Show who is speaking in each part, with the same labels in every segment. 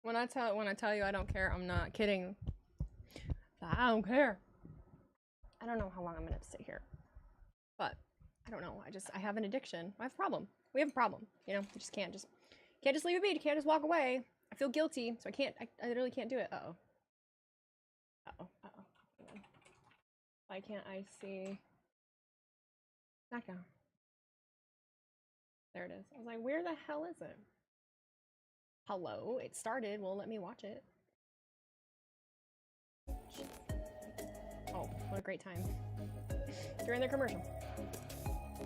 Speaker 1: When I tell you I don't care, I'm not kidding. I don't care. I don't know how long I'm gonna sit here, but I don't know. I have an addiction. I have a problem. We have a problem. You know, you just can't just leave it be. You can't just walk away. I feel guilty, so I literally can't do it. Uh-oh. Uh-oh. Uh-oh. Why can't I see Smackdown? There it is. I was like, where the hell is it? Hello, it started. Well, let me watch it. Oh, what a great time. During their commercial.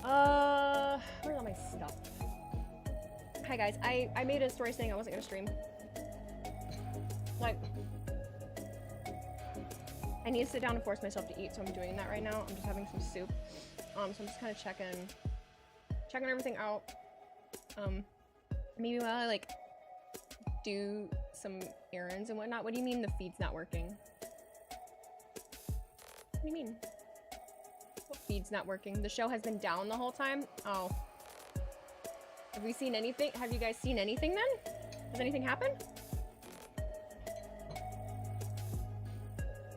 Speaker 1: Where's all my stuff? Hi guys, I made a story saying I wasn't gonna stream. Like, I need to sit down and force myself to eat, so I'm doing that right now. I'm just having some soup. So I'm just kind of checking everything out. Maybe while I like do some errands and whatnot. What do you mean the feed's not working? What do you mean? What feed's not working? The show has been down the whole time? Oh. Have we seen anything? Have you guys seen anything then? Has anything happened?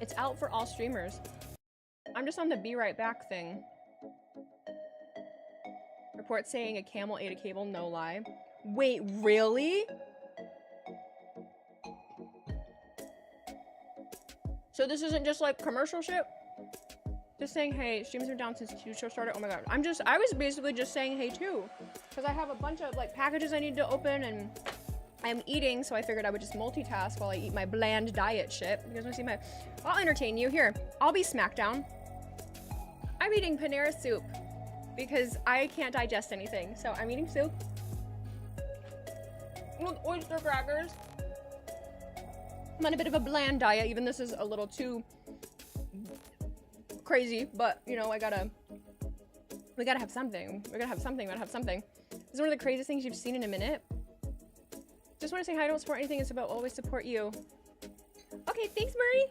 Speaker 1: It's out for all streamers. I'm just on the be right back thing. Report saying a camel ate a cable, no lie. Wait, really? So this isn't just like commercial shit? Just saying, hey, streams are down since the show started. Oh my god. I was basically just saying hey too. Because I have a bunch of like packages I need to open and I'm eating, so I figured I would just multitask while I eat my bland diet shit. You guys wanna see my... I'll entertain you. Here, I'll be Smackdown. I'm eating Panera soup because I can't digest anything. So I'm eating soup with oyster crackers. I'm on a bit of a bland diet. Even this is a little too crazy, but you know, we gotta have something. We gotta have something. This is one of the craziest things you've seen in a minute. Just want to say hi, don't support anything, it's about always support you. Okay, thanks, Murray.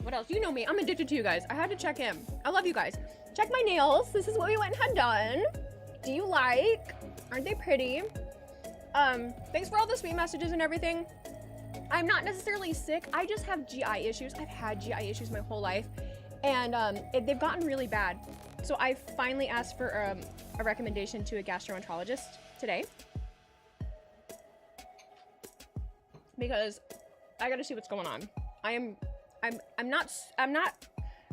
Speaker 1: What else? You know me, I'm addicted to you guys. I had to check in. I love you guys. Check my nails. This is what we went and had done. Do you like? Aren't they pretty? Thanks for all the sweet messages and everything. I'm not necessarily sick. I just have GI issues. I've had GI issues my whole life. And they've gotten really bad. So I finally asked for a recommendation to a gastroenterologist today. Because I gotta see what's going on. I'm not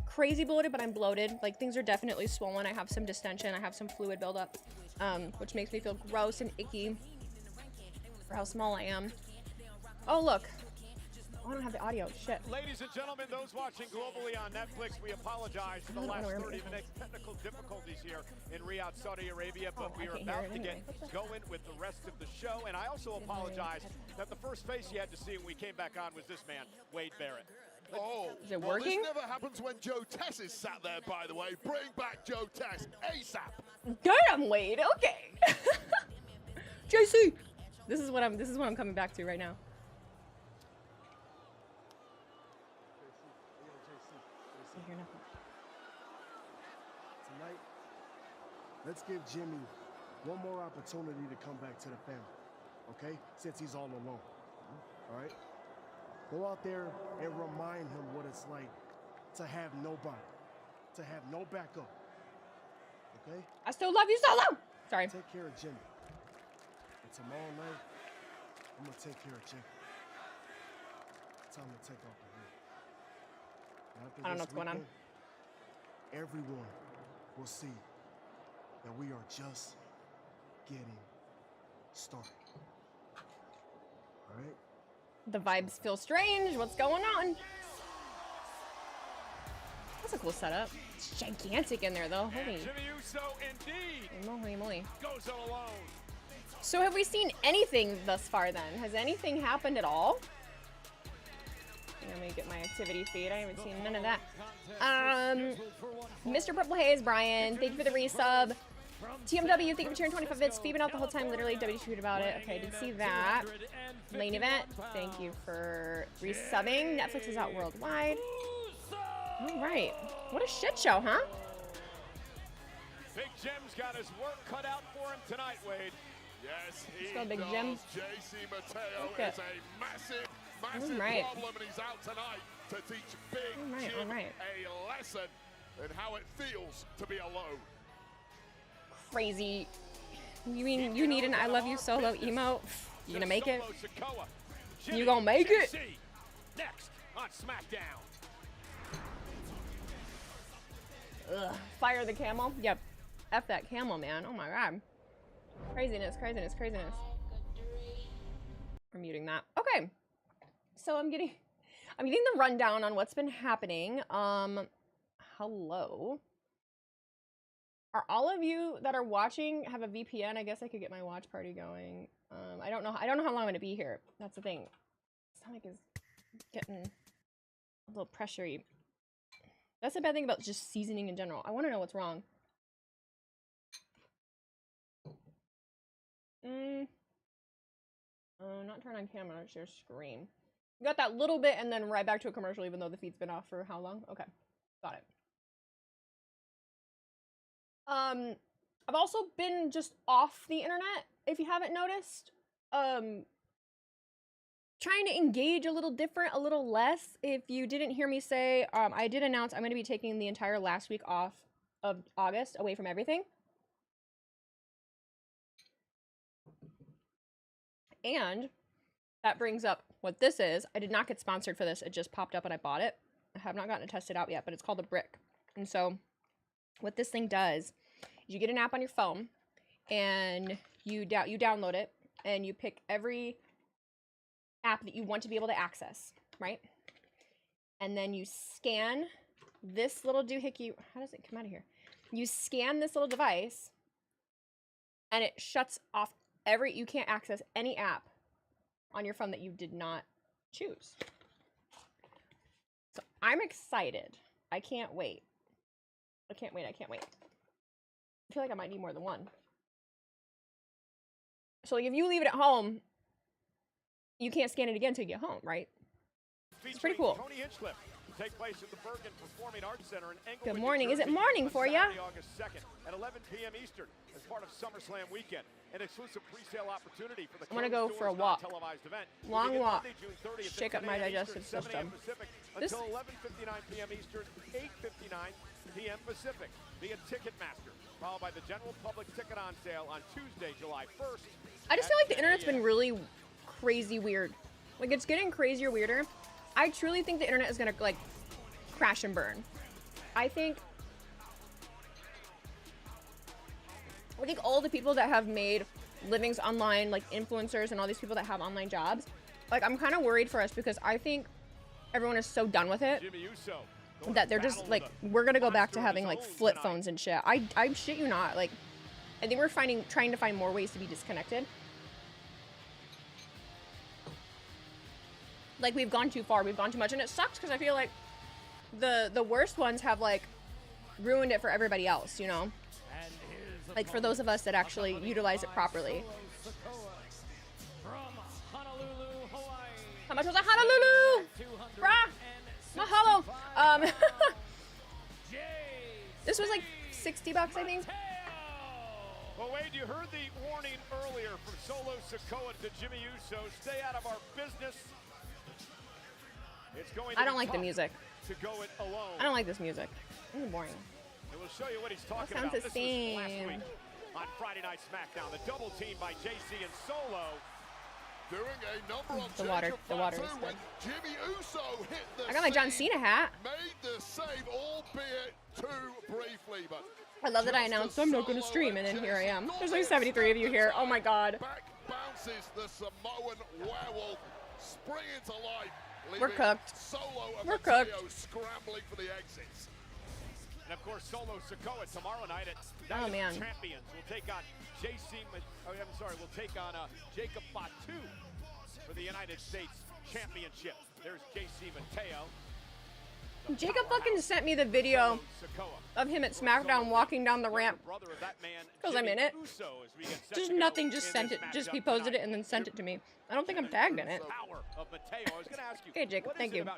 Speaker 1: crazy bloated, but I'm bloated. Like, things are definitely swollen. I have some distension. I have some fluid buildup, which makes me feel gross and icky for how small I am. Oh, look. Oh, I don't have the audio. Shit.
Speaker 2: Ladies and gentlemen, those watching globally on Netflix, we apologize for the last 30 minutes technical difficulties here in Riyadh, Saudi Arabia, but we are about to get going with the rest of the show. And I also apologize that the first face you had to see when we came back on was this man, Wade Barrett.
Speaker 3: Oh,
Speaker 1: is it working?
Speaker 3: Well, this never happens when Joe Tess is sat there, by the way. Bring back Joe Tess ASAP.
Speaker 1: Damn, Wade. Okay. JC. This is what I'm coming back to right now.
Speaker 4: Tonight, let's give Jimmy one more opportunity to come back to the family, okay? Since he's all alone, all right? Go out there and remind him what it's like to have nobody, to have no backup, okay?
Speaker 1: I still love you, Solo! Sorry.
Speaker 4: Take care of Jimmy. And tomorrow night, I'm gonna take care of Jimmy. Time to take off the wheel.
Speaker 1: I don't know what's going on.
Speaker 4: Everyone will see that we are just getting started. All right?
Speaker 1: The vibes feel strange. What's going on? That's a cool setup. It's gigantic in there, though. Holy.
Speaker 2: Jimmy Uso, indeed.
Speaker 1: Holy moly.
Speaker 2: Goes alone.
Speaker 1: So have we seen anything thus far, then? Has anything happened at all? Let me get my activity feed. I haven't seen none of that. Mr. Purple Haze, Brian, thank you for the resub. TMW, thank you for cheering 25 bits. Feeding out the whole time, literally. W tweeted about it. Okay, did see that. Main event, thank you for resubbing. Netflix is out worldwide. All right. What a shit show, huh?
Speaker 2: Big Jim's got his work cut out for him tonight, Wade.
Speaker 3: Yes, he
Speaker 1: Let's go, Big
Speaker 3: does.
Speaker 1: Jim.
Speaker 3: JC Mateo
Speaker 1: Okay.
Speaker 3: is a massive, massive problem, and he's out tonight to teach Big Jim a lesson in how it feels to be alone.
Speaker 1: Crazy. You mean you need an I love you solo emote? You gonna make it? You gonna make it?
Speaker 2: Next on Smackdown.
Speaker 1: Ugh. Fire the camel? Yep. F that camel, man. Oh my god. Craziness, craziness, craziness. We're muting that. Okay. So I'm getting the rundown on what's been happening. Hello. Are all of you that are watching have a VPN? I guess I could get my watch party going. I don't know how long I'm gonna be here. That's the thing. Stomach is getting a little pressury. That's the bad thing about just seasoning in general. I want to know what's wrong. Not turn on camera, share screen. You got that little bit and then right back to a commercial even though the feed's been off for how long? Okay, got it. I've also been just off the internet, if you haven't noticed. Trying to engage a little different, a little less. If you didn't hear me say, I did announce I'm going to be taking the entire last week off of August away from everything. And that brings up what this is. I did not get sponsored for this. It just popped up and I bought it. I have not gotten to test it out yet, but it's called a brick. And so what this thing does is you get an app on your phone and you download it and you pick every app that you want to be able to access, right? And then you scan this little doohickey. How does it come out of here? You scan this little device and it shuts off you can't access any app on your phone that you did not choose. So I'm excited. I can't wait. I can't wait. I can't wait. I feel like I might need more than one. So like if you leave it at home, you can't scan it again until you get home, right? It's pretty cool.
Speaker 2: Take place at the Bergen Performing Arts Center in Englewood,
Speaker 1: Good morning.
Speaker 2: New Jersey,
Speaker 1: Is it morning for you?
Speaker 2: August 2nd at 11 p.m. Eastern as part of SummerSlam weekend. An exclusive pre-sale opportunity for the
Speaker 1: I'm gonna go for a walk.
Speaker 2: televised event.
Speaker 1: Long walk.
Speaker 2: Monday, June 30th,
Speaker 1: shake up my digestive system.
Speaker 2: Pacific,
Speaker 1: This
Speaker 2: until 11:59 p.m. Eastern, 8:59 p.m. Pacific via Ticketmaster, followed by the general public ticket on sale on Tuesday, July 1st.
Speaker 1: I just feel like the internet's been really crazy weird. Like it's getting crazier, weirder. I truly think the internet is gonna like crash and burn. I think all the people that have made livings online, like influencers and all these people that have online jobs, like I'm kind of worried for us because I think everyone is so done with it that they're just like, we're gonna go back to having like flip phones and shit. I shit you not. Like I think we're trying to find more ways to be disconnected. Like we've gone too far, we've gone too much, and it sucks because I feel like the worst ones have like ruined it for everybody else, you know? Like for those of us that actually utilize it properly. How much was that? Honolulu? Brah! Mahalo! This was like $60, I think.
Speaker 2: Well, Wade, you heard the warning earlier from Solo Sikoa to Jimmy Uso. Stay out of our business. It's going to
Speaker 1: I don't like the music.
Speaker 2: To go it alone.
Speaker 1: I don't like this music. It's boring.
Speaker 2: And we'll show you what he's talking
Speaker 1: Sounds
Speaker 2: about.
Speaker 1: the
Speaker 2: This
Speaker 1: same.
Speaker 2: was last week on Friday Night Smackdown. The double team by JC and Solo.
Speaker 3: Doing a number of
Speaker 1: The water is good.
Speaker 3: Jimmy Uso hit the
Speaker 1: I got my John Cena hat.
Speaker 3: Made the save, albeit too briefly, but
Speaker 1: I love that I announced I'm not going to stream, and then here I am. There's like 73 of you here. Oh my god.
Speaker 3: Back bounces the Samoan werewolf, spring into life.
Speaker 1: We're cooked.
Speaker 3: Solo and
Speaker 1: We're
Speaker 3: Mateo
Speaker 1: cooked.
Speaker 3: scrambling for the exits.
Speaker 2: And of course, Solo Sikoa tomorrow night at
Speaker 1: Oh,
Speaker 2: Night
Speaker 1: man.
Speaker 2: of Champions. We'll take on we'll take on Jacob Fatu for the United States Championship. There's JC Mateo.
Speaker 1: Jacob fucking sent me the video of him at Smackdown walking down the ramp because I'm in it. Just nothing, just sent it. Just he posted it and then sent it to me. I don't think I'm tagged in it. Okay, Jacob, thank you.
Speaker 2: Well,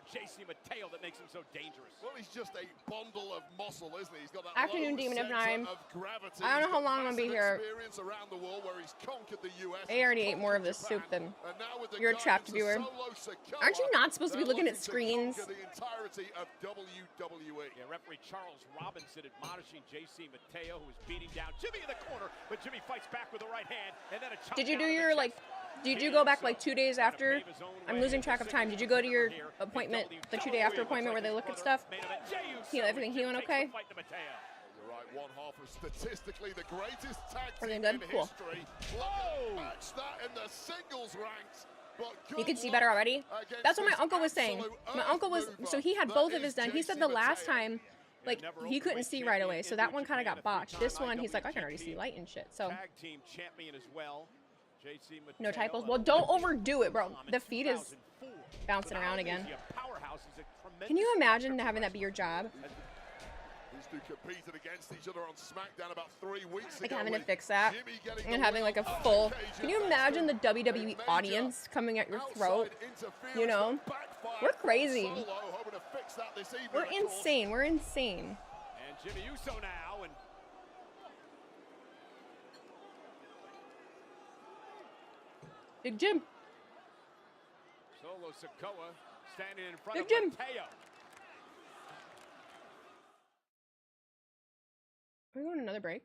Speaker 2: he's just a bundle of muscle, isn't he? He's got that
Speaker 1: Afternoon Demon of 9. I don't know how long I'm gonna be here. I already ate more of this soup than you're a trapped viewer. Aren't you not supposed to be looking at screens?
Speaker 2: Yeah, referee Charles Robinson admonishing JC Mateo, who is beating down Jimmy in the corner, but Jimmy fights back with the right hand, and then a chop.
Speaker 1: Did you do your, like, did you go back like 2 days after? I'm losing track of time. Did you go to your appointment, the 2 day after appointment where they look at stuff? Everything healing okay?
Speaker 3: You're right, one half of statistically the greatest tag
Speaker 1: Everything
Speaker 3: team
Speaker 1: good?
Speaker 3: in
Speaker 1: Cool.
Speaker 3: history. Whoa! Match that in the singles ranks.
Speaker 1: You can see better already? That's what my uncle was saying. My uncle was, so he had both of his done. He said the last time, like, he couldn't see right away, so that one kind of got botched. This one, he's like, I can already see light and shit, so. No typos? Well, don't overdo it, bro. The feed is bouncing around again. Can you imagine having that be your job?
Speaker 3: These two competed against each other on Smackdown about 3 weeks ago.
Speaker 1: Like having to fix that and having like a full. Can you imagine the WWE audience coming at your throat? You know, we're crazy. We're insane. We're insane.
Speaker 2: And Jimmy Uso now, and
Speaker 1: Big Jim.
Speaker 2: Solo Sikoa standing in front
Speaker 1: Big
Speaker 2: of
Speaker 1: Jim.
Speaker 2: Mateo.
Speaker 1: Are we going another break?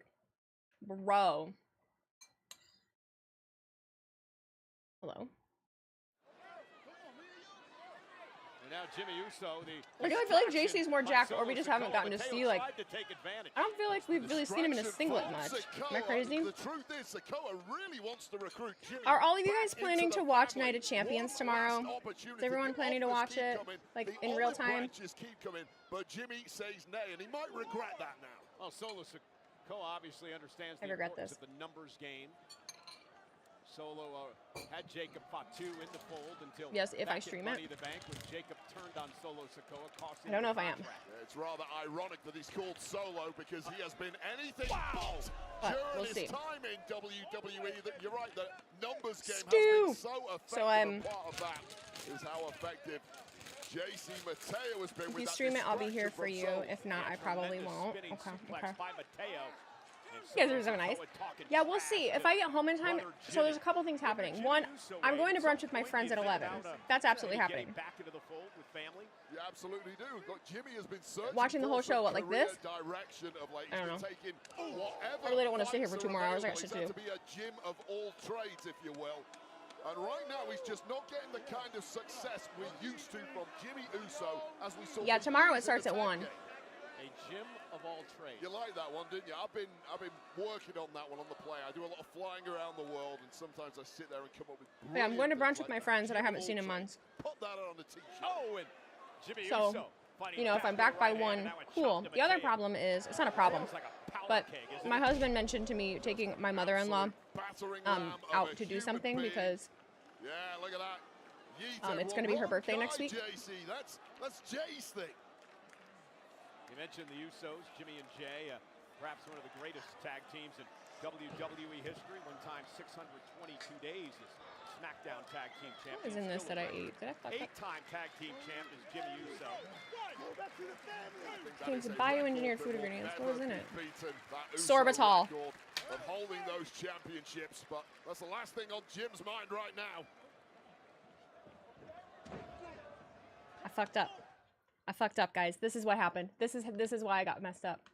Speaker 1: Bro. Hello.
Speaker 2: And now Jimmy Uso,
Speaker 1: I feel like JC's more jacked, or we just haven't gotten to see, like, I don't feel like we've really seen him in a singlet much. Am I crazy?
Speaker 3: The truth is, Sikoa really wants to recruit Jimmy.
Speaker 1: Are all of you guys planning to watch Night of Champions tomorrow? Is everyone planning to watch it, like, in real time?
Speaker 3: But Jimmy says nay, and he might regret that now.
Speaker 2: Well, Solo Sikoa obviously understands the importance of the numbers game. Solo had Jacob Fatu in the fold until
Speaker 1: yes, if I stream it.
Speaker 2: The bank when Jacob turned on Solo Sikoa,
Speaker 1: I don't know if I am.
Speaker 3: Yeah, it's rather ironic that he's called Solo because he has been anything
Speaker 1: but
Speaker 3: during
Speaker 1: we'll
Speaker 3: his time in WWE. That you're right, the numbers game
Speaker 1: Stu.
Speaker 3: has been so effective.
Speaker 1: So
Speaker 3: part of that is how effective JC Mateo has been.
Speaker 1: If
Speaker 3: with
Speaker 1: you
Speaker 3: that
Speaker 1: stream it, I'll be here for
Speaker 3: distraction
Speaker 1: you.
Speaker 3: from Solo.
Speaker 1: If not, I probably won't. Okay, okay.
Speaker 2: You
Speaker 1: guys are so nice. Yeah, we'll see. If I get home in time, so there's a couple things happening. One, I'm going to brunch with my friends at 11. That's absolutely happening.
Speaker 2: Back into the fold with family.
Speaker 3: You absolutely do. Look, Jimmy has been
Speaker 1: watching the whole show, what, like this?
Speaker 3: I
Speaker 1: don't know. I really don't want to sit here for 2 more hours. I got shit to do.
Speaker 3: To be a gym of all trades, if you will. And right now, he's just not getting the kind of success we're used to from Jimmy Uso, as we saw.
Speaker 1: Yeah, tomorrow it starts at 1.
Speaker 2: A gym of all trades.
Speaker 3: You like that one, didn't you? I've been working on that one on the play. I do a lot of flying around the world, and sometimes I sit there and come up with.
Speaker 1: Yeah, I'm going to brunch with my friends that I haven't seen in months.
Speaker 3: Put that on the t-shirt.
Speaker 2: Oh, and Jimmy
Speaker 1: so,
Speaker 2: Uso,
Speaker 1: you know, if I'm back by 1, cool. The other problem is, it's not a problem, but my husband mentioned to me taking my mother-in-law out to do something because
Speaker 3: yeah, look at that.
Speaker 1: It's going to be her birthday next week.
Speaker 3: JC, that's Jay's thing.
Speaker 2: You mentioned the Usos, Jimmy and Jay, perhaps one of the greatest tag teams in WWE history. One time, 622 days as Smackdown tag team champion.
Speaker 1: What was in this that I ate? Did I fuck up?
Speaker 2: 8-time tag team champ is Jimmy Uso.
Speaker 1: Contains bioengineered food ingredients. What was in it? Sorbitol.
Speaker 3: Of holding those championships, but that's the last thing on Jim's mind right now.
Speaker 1: I fucked up. I fucked up, guys. This is what happened. This is why I got messed up.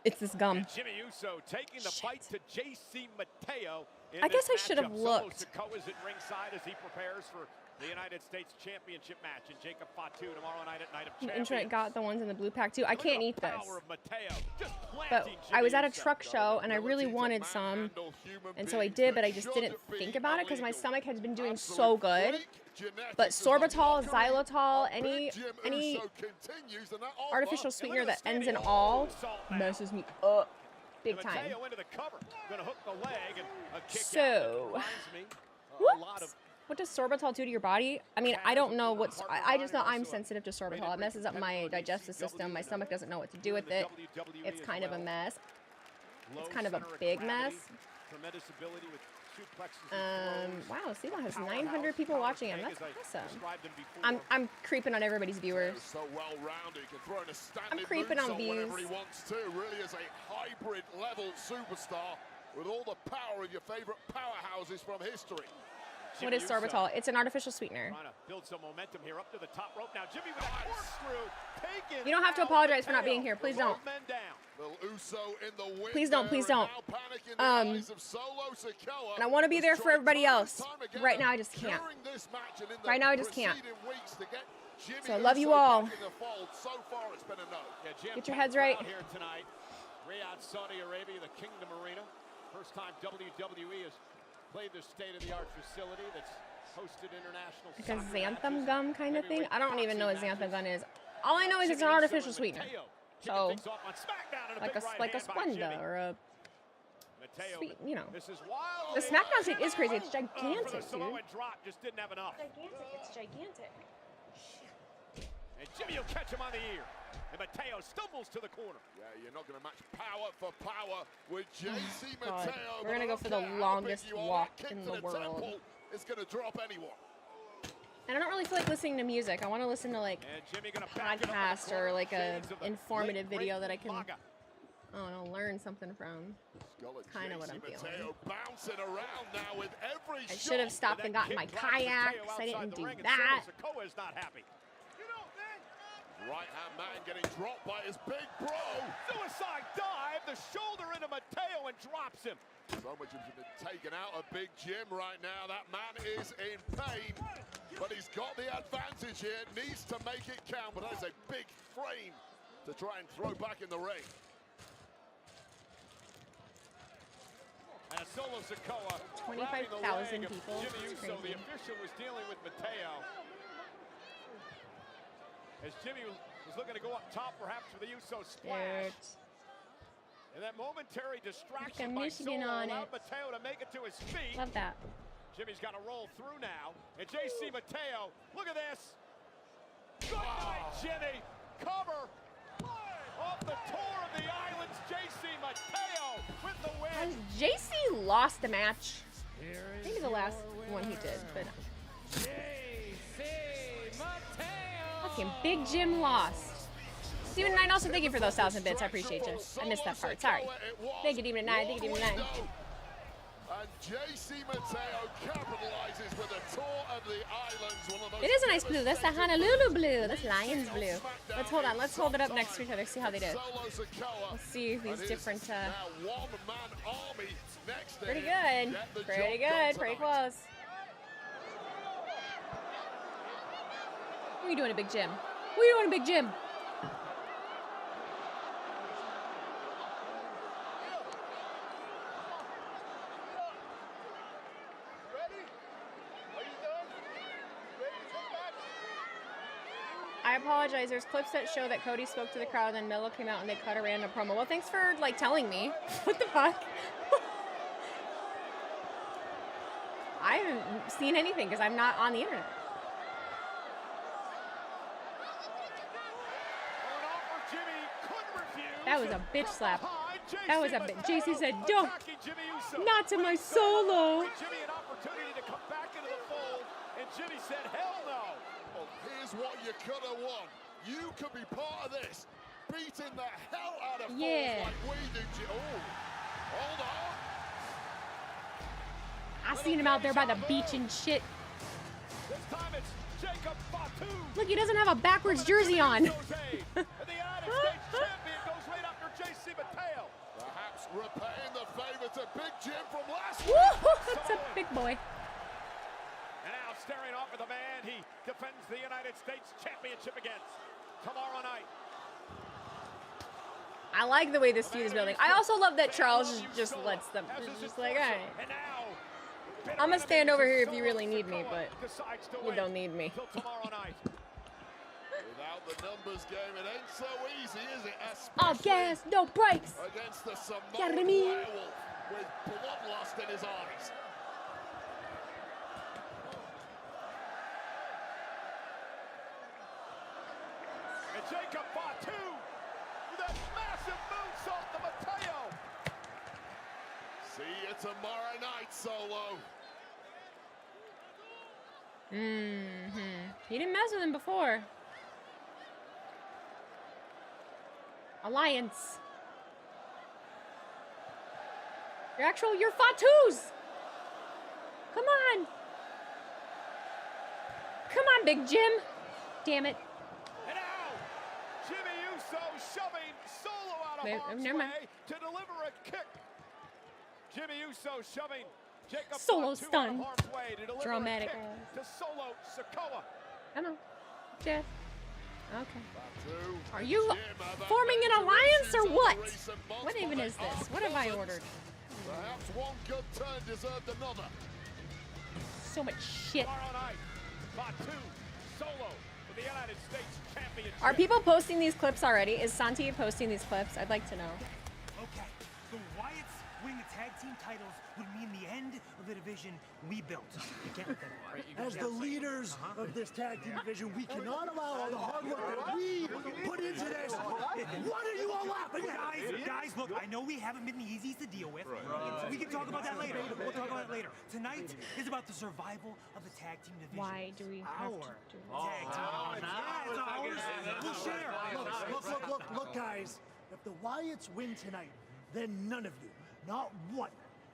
Speaker 1: It's this gum.
Speaker 2: And Jimmy Uso taking the fight to JC Mateo.
Speaker 1: I guess I should have looked.
Speaker 2: Sikoa's at ringside as he prepares for the United States Championship match, and Jacob Fatu tomorrow night at Night of Champions.
Speaker 1: Internet got the ones in the blue pack too. I can't eat this. But
Speaker 2: Jimmy
Speaker 1: I was at a
Speaker 2: Uso.
Speaker 1: truck show and I really wanted some, and so I did, but I just didn't think about it because my stomach has been doing so good. But sorbitol, xylitol, any artificial sweetener that ends in all messes me up big time.
Speaker 2: Mateo into the cover. Gonna hook the leg and a kick
Speaker 1: So,
Speaker 2: out. A lot of
Speaker 1: What does sorbitol do to your body? I mean, I don't know what's... I just know I'm sensitive to sorbitol. It messes up my digestive system. My stomach doesn't know what to do with it. It's kind of a mess. It's kind of a big mess. Wow, Steve has 900 people watching him. That's awesome. I'm creeping on everybody's viewers. I'm creeping on views.
Speaker 3: Really is a hybrid level superstar with all the power of your favorite powerhouses from history.
Speaker 1: What is sorbitol? It's an artificial sweetener.
Speaker 2: Build some momentum here up to the top rope. Now Jimmy with a corkscrew.
Speaker 1: You don't have to apologize for not being here. Please don't. Please don't. Please don't. And I want to be there for everybody else. Right now, I just can't. Right now, I just can't. So I love you all. Get your heads right.
Speaker 2: Riyadh, Saudi Arabia, the Kingdom Arena. First time WWE has played this state-of-the-art facility that's hosted international.
Speaker 1: Like a xanthan gum kind of thing. I don't even know what xanthan gum is. All I know is it's an artificial sweetener. So, like a Splenda or a sweet, you know. The Smackdown state is crazy. It's gigantic, dude.
Speaker 2: Just didn't have enough.
Speaker 1: It's gigantic.
Speaker 2: And Jimmy will catch him on the ear. And Mateo stumbles to the corner.
Speaker 3: Yeah, you're not going to match power for power with JC Mateo.
Speaker 1: We're going to go for the longest walk in the world.
Speaker 3: It's going to drop anyone.
Speaker 1: And I don't really feel like listening to music. I want to listen to like a podcast or like a informative video that I can, I don't know, learn something from. Kind of what I'm feeling. I should have stopped and gotten my kayak because I didn't do that.
Speaker 3: Right-hand man getting dropped by his big bro.
Speaker 2: Suicide dive, the shoulder into Mateo and drops him.
Speaker 3: So much has been taken out of Big Jim right now. That man is in pain, but he's got the advantage here. Needs to make it count, but that is a big frame to try and throw back in the ring.
Speaker 2: And Solo Sikoa,
Speaker 1: 25,000 people.
Speaker 2: Jimmy Uso, the official, was dealing with Mateo. As Jimmy was looking to go up top, perhaps for the Uso splash. And that momentary distraction by Solo allowed Mateo to make it to his feet.
Speaker 1: Love that.
Speaker 2: Jimmy's got to roll through now. And JC Mateo, look at this. Good night, Jimmy. Cover. Off the tour of the islands, JC Mateo with the win.
Speaker 1: Has JC lost a match? Maybe the last one he did, but... Fucking Big Jim lost. Steven and I also thank you for those 1,000 bits. I appreciate you. I missed that part. Sorry. Thank you, Demon 9. Thank you, Demon 9.
Speaker 3: And JC Mateo capitalizes with a tour of the islands.
Speaker 1: It is a nice blue. That's the Honolulu blue. That's Lions blue. Let's hold on. Let's hold it up next to each other. See how they do. Let's see these different. Pretty good. Pretty good. Pretty close. What are you doing, a Big Jim? What are you doing, a Big Jim? I apologize. There's clips that show that Cody spoke to the crowd, then Melo came out and they cut a random promo. Well, thanks for like telling me. What the fuck? I haven't seen anything because I'm not on the internet. That was a bitch slap. That was a bitch. JC said, "Don't, not to my Solo."
Speaker 2: Jimmy an opportunity to come back into the fold, and Jimmy said, "Hell no."
Speaker 3: Well, here's what you could have won. You could be part of this, beating the hell out of fools like we do. Oh, hold on.
Speaker 1: I seen him out there by the beach and shit.
Speaker 2: This time it's Jacob Fatu.
Speaker 1: Look, he doesn't have a backwards jersey on.
Speaker 2: The United States champion goes right after JC Mateo.
Speaker 3: Perhaps repaying the favor to Big Jim from last week.
Speaker 1: Woo, that's a big boy.
Speaker 2: And now staring off at the man he defends the United States championship against tomorrow night.
Speaker 1: I like the way this feud is building. I also love that Charles just lets them. He's just like, all right. I'm gonna stand over here if you really need me, but you don't need me.
Speaker 3: Without the numbers game, it ain't so easy, is it?
Speaker 1: All gas, no brakes.
Speaker 3: Against the Samoan werewolf with bloodlust in his eyes.
Speaker 2: Massive moonsault to Mateo.
Speaker 3: See you tomorrow night, Solo.
Speaker 1: He didn't mess with him before. Alliance. You're Fatu's. Come on. Come on, Big Jim. Damn it.
Speaker 2: And now, Jimmy Uso shoving Solo out of harm's
Speaker 1: never mind.
Speaker 2: way to deliver a kick. Jimmy Uso shoving Jacob
Speaker 1: Solo
Speaker 2: Fatu out
Speaker 1: stun.
Speaker 2: of harm's way to deliver
Speaker 1: Dramatic.
Speaker 2: a kick to Solo Sikoa.
Speaker 1: Come on. Jeff. Okay.
Speaker 3: Fatu.
Speaker 1: Are you
Speaker 3: Jim have
Speaker 1: forming an
Speaker 3: major
Speaker 1: alliance or
Speaker 3: issues
Speaker 1: what?
Speaker 3: over recent months,
Speaker 1: What even
Speaker 3: but
Speaker 1: is
Speaker 3: they
Speaker 1: this?
Speaker 3: are
Speaker 1: What have I
Speaker 3: cousins.
Speaker 1: ordered?
Speaker 3: Perhaps one good turn deserved another.
Speaker 1: So much shit.
Speaker 2: Tomorrow night, Fatu, Solo for the United States Championship.
Speaker 1: Are people posting these clips already? Is Santi posting these clips? I'd like to know.
Speaker 5: Okay, the Wyatts winning the tag team titles would mean the end of the division we built. You can't let that go.
Speaker 6: As the leaders of this tag team division, we cannot allow all the hard work that we put into this. What are you all laughing at?
Speaker 5: Guys, look, I know we haven't been the easiest to deal with. We can talk about that later. We'll talk about it later. Tonight is about the survival of the tag team division.
Speaker 1: Why do we have to do this?
Speaker 5: Tag team. Yeah, it's ours. We'll share.
Speaker 6: Look, guys. If the Wyatts win tonight, then none of you, not one,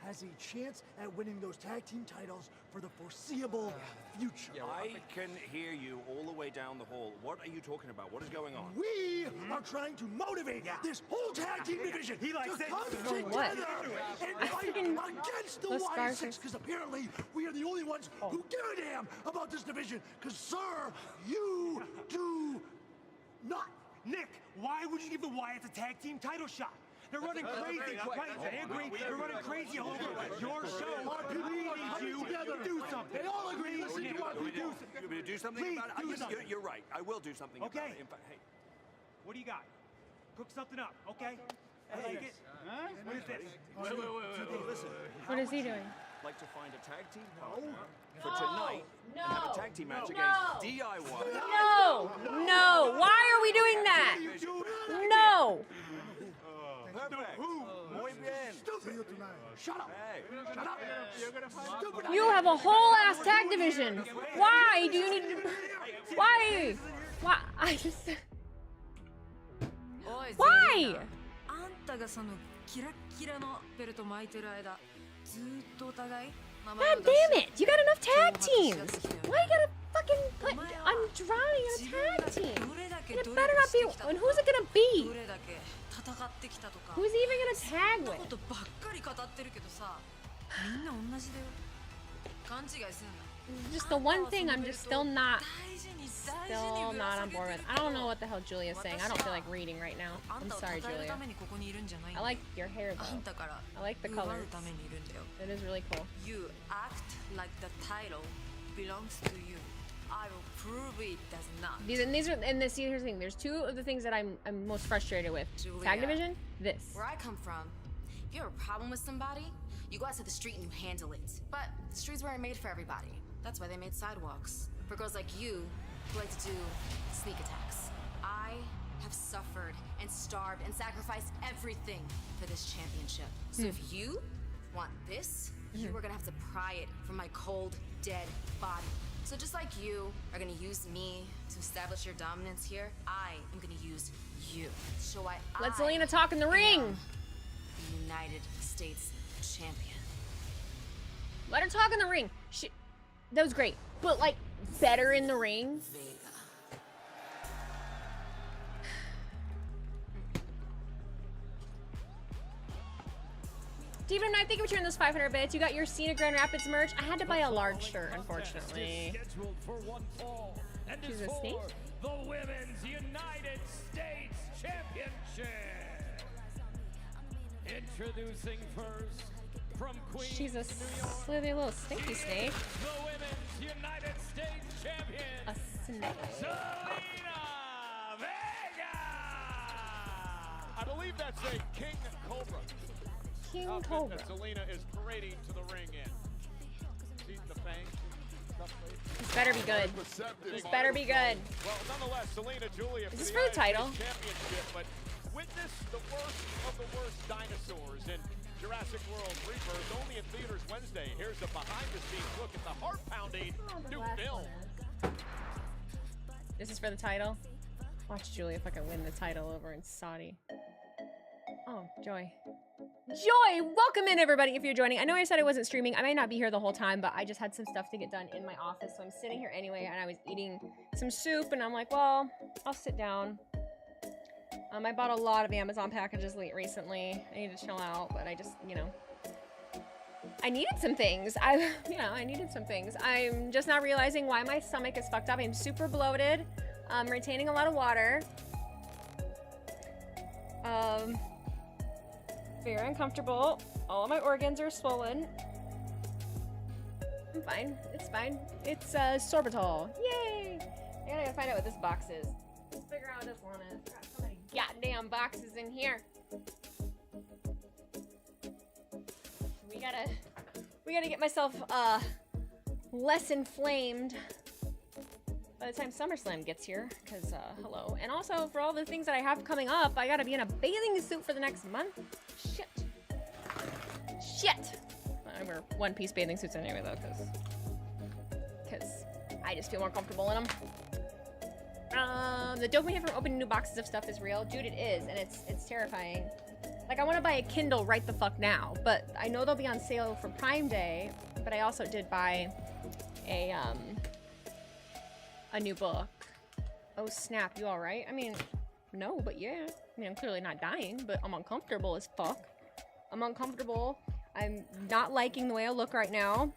Speaker 6: has a chance at winning those tag team titles for the foreseeable future.
Speaker 7: I can hear you all the way down the hall. What are you talking about? What is going on?
Speaker 6: We are trying to motivate this whole tag team division
Speaker 5: He likes
Speaker 6: to
Speaker 5: it.
Speaker 6: come
Speaker 1: What?
Speaker 6: together and fight against the
Speaker 1: Those scars
Speaker 6: Wyatts, because apparently we are the only ones who give a damn about this division. Because, sir, you do not.
Speaker 5: Nick, why would you give the Wyatts a tag team title shot? They're running crazy, right? They agree. They're running crazy all over your show. We need you to do something.
Speaker 6: They all agree. Listen to what we do.
Speaker 7: You want me to do something
Speaker 5: Please,
Speaker 7: about it?
Speaker 5: do
Speaker 7: Yes,
Speaker 5: something.
Speaker 7: you're right. I will do something about
Speaker 5: Okay.
Speaker 7: it. In fact, hey,
Speaker 5: What do you got? Cook something up, okay? I like it. What is this?
Speaker 7: wait, listen.
Speaker 1: What is he doing?
Speaker 7: Like to find a tag team partner for tonight and have a tag team match
Speaker 1: No.
Speaker 7: against DIY.
Speaker 1: No! No! Why are we doing that? No!
Speaker 7: Perfect. Muy bien.
Speaker 6: Shut up.
Speaker 7: Hey.
Speaker 6: Shut up. Stupid.
Speaker 1: You have a whole ass tag division. Why do you need to... Why? Why? I just... Why?
Speaker 8: あんたがそのキラッキラのベルト巻いてる間ずーっとお互い名前を
Speaker 1: God
Speaker 8: 出し
Speaker 1: damn it! You got enough tag teams! Why you gotta fucking put... I'm drowning in a tag team!
Speaker 8: どれだけ
Speaker 1: And it
Speaker 8: 努
Speaker 1: better
Speaker 8: 力
Speaker 1: not
Speaker 8: して
Speaker 1: be...
Speaker 8: きたと
Speaker 1: And
Speaker 8: か
Speaker 1: who's it gonna be?
Speaker 8: どれだけ戦ってきたとか
Speaker 1: Who's he even gonna
Speaker 8: そん
Speaker 1: tag
Speaker 8: な
Speaker 1: with?
Speaker 8: ことばっかり語ってるけどさみんな同じだよ勘違いするな
Speaker 1: Just the one thing I'm just still not...
Speaker 8: 大事に
Speaker 1: Still not on board with. I don't know what the hell Julia's saying. I don't feel like reading right now.
Speaker 8: あん
Speaker 1: I'm
Speaker 8: たを
Speaker 1: sorry,
Speaker 8: 称える
Speaker 1: Julia.
Speaker 8: ためにここにいるんじゃないん
Speaker 1: I
Speaker 8: だ
Speaker 1: like your hair
Speaker 8: あ
Speaker 1: though.
Speaker 8: んたから
Speaker 1: I like the
Speaker 8: 奪う
Speaker 1: colors.
Speaker 8: ためにいるんだよ
Speaker 1: It is really cool.
Speaker 8: You act like the title belongs to you. I will prove it does not.
Speaker 1: Here's the thing. There's two of the things that I'm most frustrated with. Tag
Speaker 8: Julia.
Speaker 1: division. This.
Speaker 8: Where I come from, if you have a problem with somebody, you go out to the street and you handle it. But the streets weren't made for everybody. That's why they made sidewalks. For girls like you who like to do sneak attacks. I have suffered and starved and sacrificed everything for this championship. So if you want this, you are gonna have to pry it from my cold, dead body. So just like you are gonna use me to establish your dominance here, I am gonna use you. So
Speaker 1: Let Selena talk in the ring.
Speaker 8: The United States champion.
Speaker 1: Let her talk in the ring. That was great, but like better in the ring. Steven and I, thank you for sharing those 500 bits. You got your Cena Grand Rapids merch. I had to buy a large shirt, unfortunately.
Speaker 2: Scheduled for one fall, and
Speaker 1: She's
Speaker 2: is
Speaker 1: a
Speaker 2: for
Speaker 1: snake?
Speaker 2: the Women's United States Championship. Introducing first from Queens,
Speaker 1: She's a
Speaker 2: New York,
Speaker 1: slithy little stinky snake.
Speaker 2: the Women's United States Champion,
Speaker 1: A snake.
Speaker 2: Selena Vega. I believe that's a King Cobra.
Speaker 1: King
Speaker 2: outfit
Speaker 1: Cobra.
Speaker 2: that Selena is parading to the ring in. See the fangs?
Speaker 1: This better be good. This better be good.
Speaker 2: Well, nonetheless, Selena Julia
Speaker 1: Is this
Speaker 2: the
Speaker 1: for the
Speaker 2: United
Speaker 1: title?
Speaker 2: States Championship, but Witness the worst of the worst dinosaurs in Jurassic World Rebirth, only in theaters Wednesday. Here's a behind-the-scenes look at the heart-pounding new film.
Speaker 1: This is for the title. Watch Julia fucking win the title over in Saudi. Oh, Joy. Joy! Welcome in, everybody, if you're joining. I know I said I wasn't streaming. I might not be here the whole time, but I just had some stuff to get done in my office, so I'm sitting here anyway, and I was eating some soup, and I'm like, well, I'll sit down. I bought a lot of Amazon packages late recently. I need to chill out, but I just, you know, I needed some things. I needed some things. I'm just not realizing why my stomach is fucked up. I'm super bloated. I'm retaining a lot of water. Very uncomfortable. All of my organs are swollen. I'm fine. It's fine. It's sorbitol. Yay! I gotta find out what this box is. Let's figure out what this one is. Got so many goddamn boxes in here. We gotta get myself less inflamed by the time SummerSlam gets here, because hello. And also for all the things that I have coming up, I gotta be in a bathing suit for the next month. Shit. I wear one-piece bathing suits anyway though, because I just feel more comfortable in them. The dopamine hit from opening new boxes of stuff is real. Dude, it is, and it's terrifying. Like, I want to buy a Kindle right the fuck now, but I know they'll be on sale for Prime Day, but I also did buy a new book. Oh snap, you alright? I mean, no, but yeah. I mean, I'm clearly not dying, but I'm uncomfortable as fuck. I'm uncomfortable. I'm not liking the way I look right now.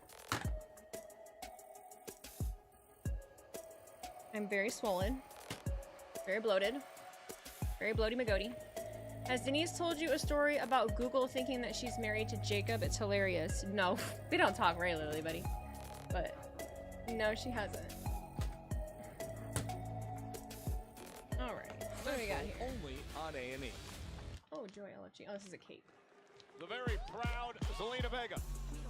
Speaker 1: I'm very swollen. Very bloated. Very bloaty magoti. Has Denise told you a story about Google thinking that she's married to Jacob? It's hilarious. No, we don't talk regularly, buddy. But no, she hasn't. Alright, what do we got here?
Speaker 7: Only on A&E.
Speaker 1: Oh, Joy LFG. Oh, this is a cape.
Speaker 2: The very proud Zelina Vega,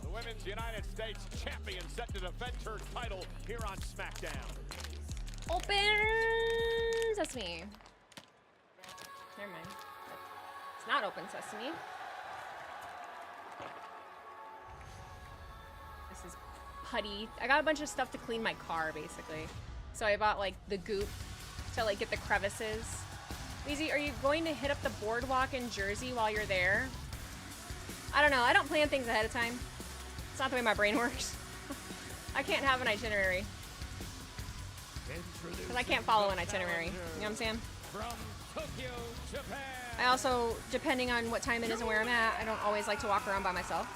Speaker 2: the Women's United States Champion, set to defend her title here on Smackdown.
Speaker 1: Open sesame. Never mind. It's not open sesame. This is putty. I got a bunch of stuff to clean my car, basically. So I bought, like, the goop to, like, get the crevices. Weezy, are you going to hit up the boardwalk in Jersey while you're there? I don't know. I don't plan things ahead of time. It's not the way my brain works. I can't have an itinerary. Because I can't follow an itinerary. You know what I'm saying?
Speaker 2: From Tokyo, Japan.
Speaker 1: I also, depending on what time it is and where I'm at, I don't always like to walk around by myself.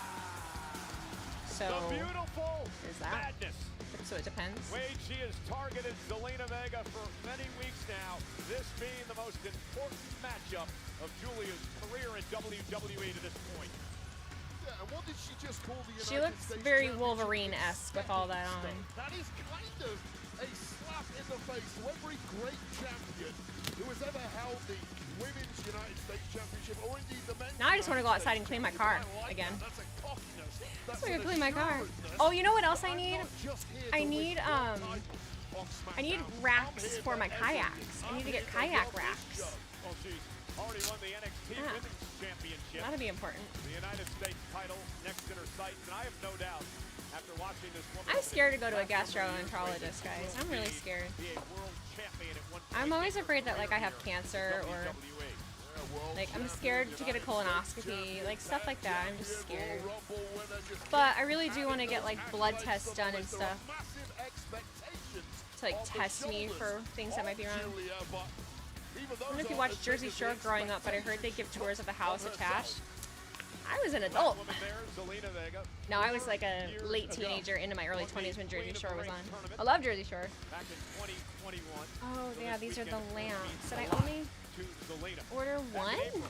Speaker 1: So, there's that.
Speaker 2: Madness.
Speaker 1: So it depends.
Speaker 2: Wade, she has targeted Zelina Vega for many weeks now, this being the most important matchup of Julia's career in WWE to this point.
Speaker 3: Yeah, and what did she just call the United
Speaker 1: She looks
Speaker 3: States
Speaker 1: very
Speaker 3: Championship?
Speaker 1: Wolverine-esque with all that on.
Speaker 3: That is kind of a slap in the face to every great champion who has ever held the Women's United States Championship or indeed the Men's.
Speaker 1: Now I just want to go outside and clean my car again.
Speaker 3: That's a cockiness.
Speaker 1: That's why I clean my car. Oh, you know what else I need? I need racks for my kayaks. I need to get kayak racks.
Speaker 2: Well, she's already won the NXT Women's Championship.
Speaker 1: That'd be important.
Speaker 2: The United States title next in her sights, and I have no doubt, after watching this woman,
Speaker 1: I'm scared to go to a gastroenterologist, guys. I'm really scared.
Speaker 2: be a world champion at one
Speaker 1: I'm always afraid that, like, I have cancer or, like, I'm scared to get a colonoscopy, like, stuff like that. I'm just scared. But I really do want to get, like, blood tests done and stuff to, like, test me for things that might be wrong. I don't know if you watched Jersey Shore growing up, but I heard they give tours of the house attached. I was an adult. No, I was like a late teenager into my early 20s when Jersey Shore was on. I love Jersey Shore.
Speaker 2: Back in 2021.
Speaker 1: Oh, yeah, these are the lamps. Did I only order one?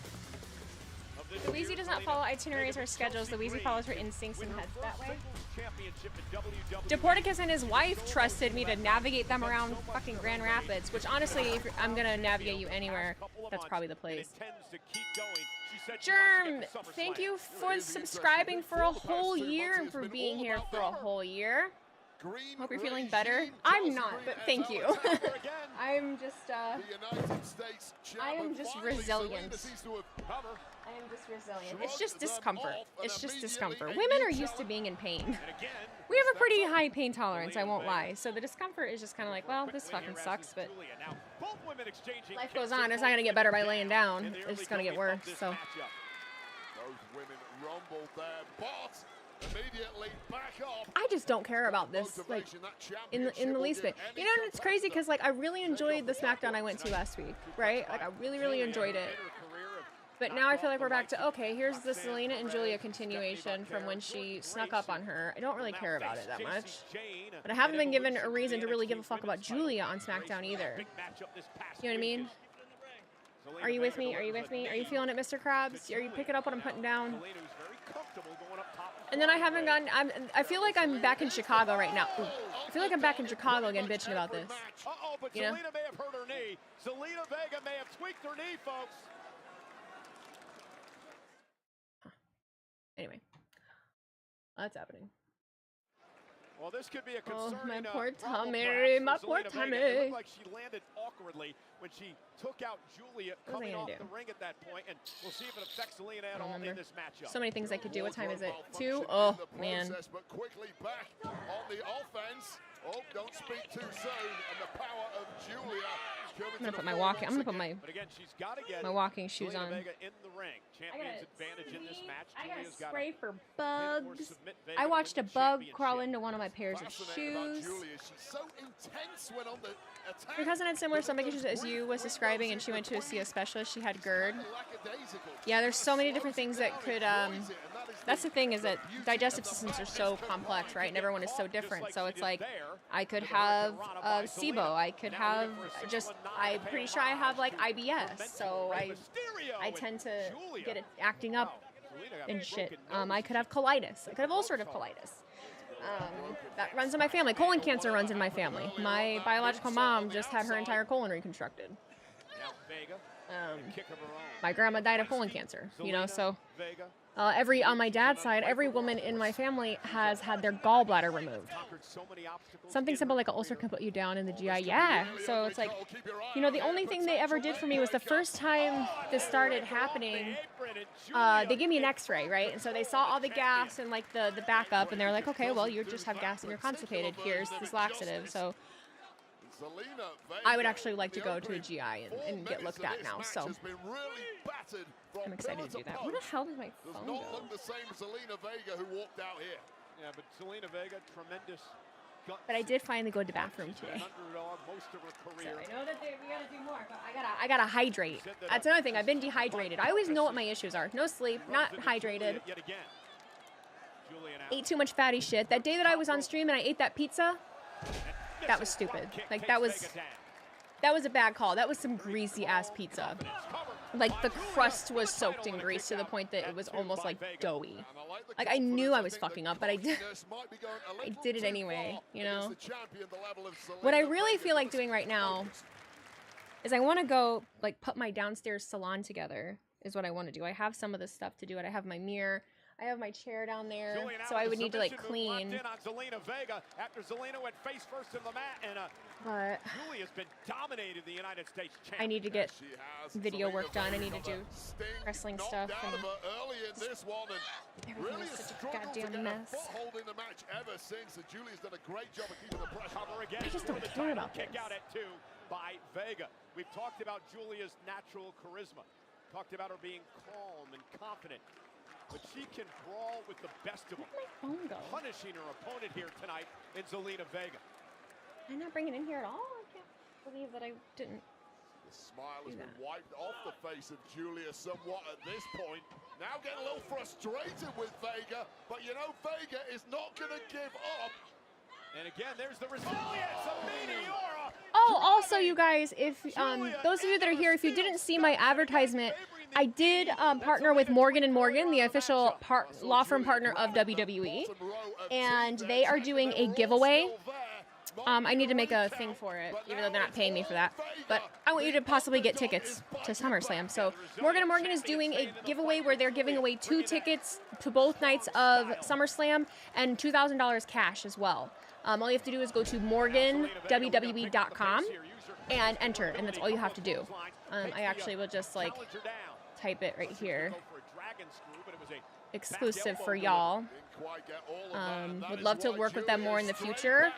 Speaker 1: The Weezy does not follow itineraries or schedules. The Weezy follows her instincts and heads that way. Deporticus and his wife trusted me to navigate them around fucking Grand Rapids, which honestly, if I'm gonna navigate you anywhere, that's probably the place. Germ, thank you for subscribing for a whole year and for being here for a whole year.
Speaker 3: green.
Speaker 1: Hope you're feeling better. I'm not, but thank you. I'm just, I am just resilient. I am just resilient. It's just discomfort. It's just discomfort. Women are used to being in pain. We have a pretty high pain tolerance, I won't lie. So the discomfort is just kind of like, well, this fucking sucks, but life goes on. It's not going to get better by laying down. It's just going to get worse, so.
Speaker 3: Both women rumbled there, but immediately back up.
Speaker 1: I just don't care about this, like, in the least bit. You know, it's crazy because, like, I really enjoyed the Smackdown I went to last week, right? Like, I really enjoyed it. But now I feel like we're back to, okay, here's the Zelina and Julia continuation from when she snuck up on her. I don't really care about it that much. But I haven't been given a reason to really give a fuck about Julia on Smackdown either. You know what I mean? Are you with me? Are you with me? Are you feeling it, Mr. Krabs? Are you picking up what I'm putting down? And then I haven't gotten, I feel like I'm back in Chicago right now. Ooh. I feel like I'm back in Chicago again bitching about this.
Speaker 2: But
Speaker 1: you know?
Speaker 2: Zelina may have hurt her knee. Zelina Vega may have tweaked her knee, folks.
Speaker 1: Anyway, that's happening.
Speaker 2: Well, this could be a concerning.
Speaker 1: Oh, my poor
Speaker 2: problem,
Speaker 1: tummy, my
Speaker 2: perhaps, for
Speaker 1: poor
Speaker 2: Zelina
Speaker 1: tummy.
Speaker 2: Vega. It looked like she landed awkwardly when she took out Julia coming off the ring at that point, and we'll see if it affects Zelina at all in this matchup.
Speaker 1: So many things I could do. What time is it? 2? Oh, man.
Speaker 3: But quickly back on the offense. Oh, don't speak too soon. And the power of Julia.
Speaker 1: I'm gonna put my walking. I'm gonna put my walking shoes on.
Speaker 2: In the ring. Champion's advantage in this match.
Speaker 1: I got a spray for bugs. I watched a bug crawl into one of my pairs of shoes. Your cousin had similar stomach issues as you was describing, and she went to see a specialist. She had GERD. Yeah, there's so many different things that could. That's the thing, is that digestive systems are so complex, right? And everyone is so different. So it's like, I could have SIBO. I could have just. I'm pretty sure I have like IBS. So I tend to get it acting up and shit. I could have colitis. I could have all sort of colitis. That runs in my family. Colon cancer runs in my family. My biological mom just had her entire colon reconstructed. My grandma died of colon cancer, you know, so on my dad's side, every woman in my family has had their gallbladder removed. Something simple like an ulcer can put you down in the GI. Yeah, so it's like, you know, the only thing they ever did for me was the first time this started happening, they gave me an x-ray, right? And so they saw all the gas and like the backup, and they're like, okay, well, you just have gas and you're constipated. Here's this laxative. So I would actually like to go to a GI and get looked at now, so I'm excited to do that. Where the hell did my phone go?
Speaker 3: Look the same Zelina Vega who walked out here.
Speaker 2: Yeah, but Zelina Vega, tremendous.
Speaker 1: But I did finally go to the bathroom today. So I know that we gotta do more, but I gotta hydrate. That's another thing. I've been dehydrated. I always know what my issues are. No sleep, not hydrated. Ate too much fatty shit. That day that I was on stream and I ate that pizza, that was stupid. Like that was a bad call. That was some greasy ass pizza. Like the crust was soaked in grease to the point that it was almost like doughy. Like I knew I was fucking up, but I did it anyway, you know? What I really feel like doing right now is I want to go like put my downstairs salon together is what I want to do. I have some of this stuff to do it. I have my mirror. I have my chair down there, so I would need to like clean.
Speaker 2: After Zelina went face first in the mat, and
Speaker 1: but
Speaker 2: Julia's been dominated the United States champion.
Speaker 1: I need to get video work done. I need to do wrestling stuff. And everything is such a goddamn mess. I just don't care about this.
Speaker 2: Out at 2 by Vega. We've talked about Julia's natural charisma. Talked about her being calm and confident. But she can brawl with the best of them.
Speaker 1: Where'd my phone go?
Speaker 2: Punishing her opponent here tonight in Zelina Vega.
Speaker 1: I'm not bringing it in here at all. I can't believe that I didn't.
Speaker 3: The smile has been wiped off the face of Julia somewhat at this point. Now getting a little frustrated with Vega, but you know Vega is not going to give up.
Speaker 2: And again, there's the resilience of Meteora.
Speaker 1: Oh, also, you guys, if those of you that are here, if you didn't see my advertisement, I did partner with Morgan & Morgan, the official law firm partner of WWE, and they are doing a giveaway I need to make a thing for it, even though they're not paying me for that. But I want you to possibly get tickets to SummerSlam. So Morgan & Morgan is doing a giveaway where they're giving away 2 tickets to both nights of SummerSlam and $2,000 cash as well. All you have to do is go to morganwwe.com and enter, and that's all you have to do. I actually will just like type it right here. Exclusive for y'all. Would love to work with them more in the future.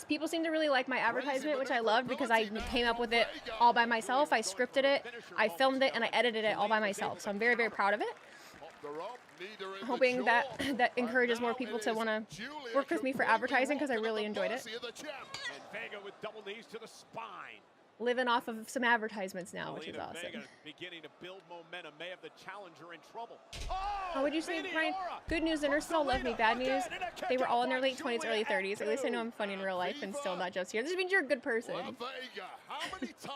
Speaker 1: People seem to really like my advertisement, which I loved because I came up with it all by myself. I scripted it, I filmed it, and I edited it all by myself. So I'm very, very proud of it. Hoping that that encourages more people to want to work with me for advertising because I really enjoyed it. Living off of some advertisements now, which is awesome. How would you say, Brian? Good news, the nurses all love me. Bad news, they were all in their late 20s, early 30s. At least I know I'm funny in real life and still not just here. This means you're a good person. Saw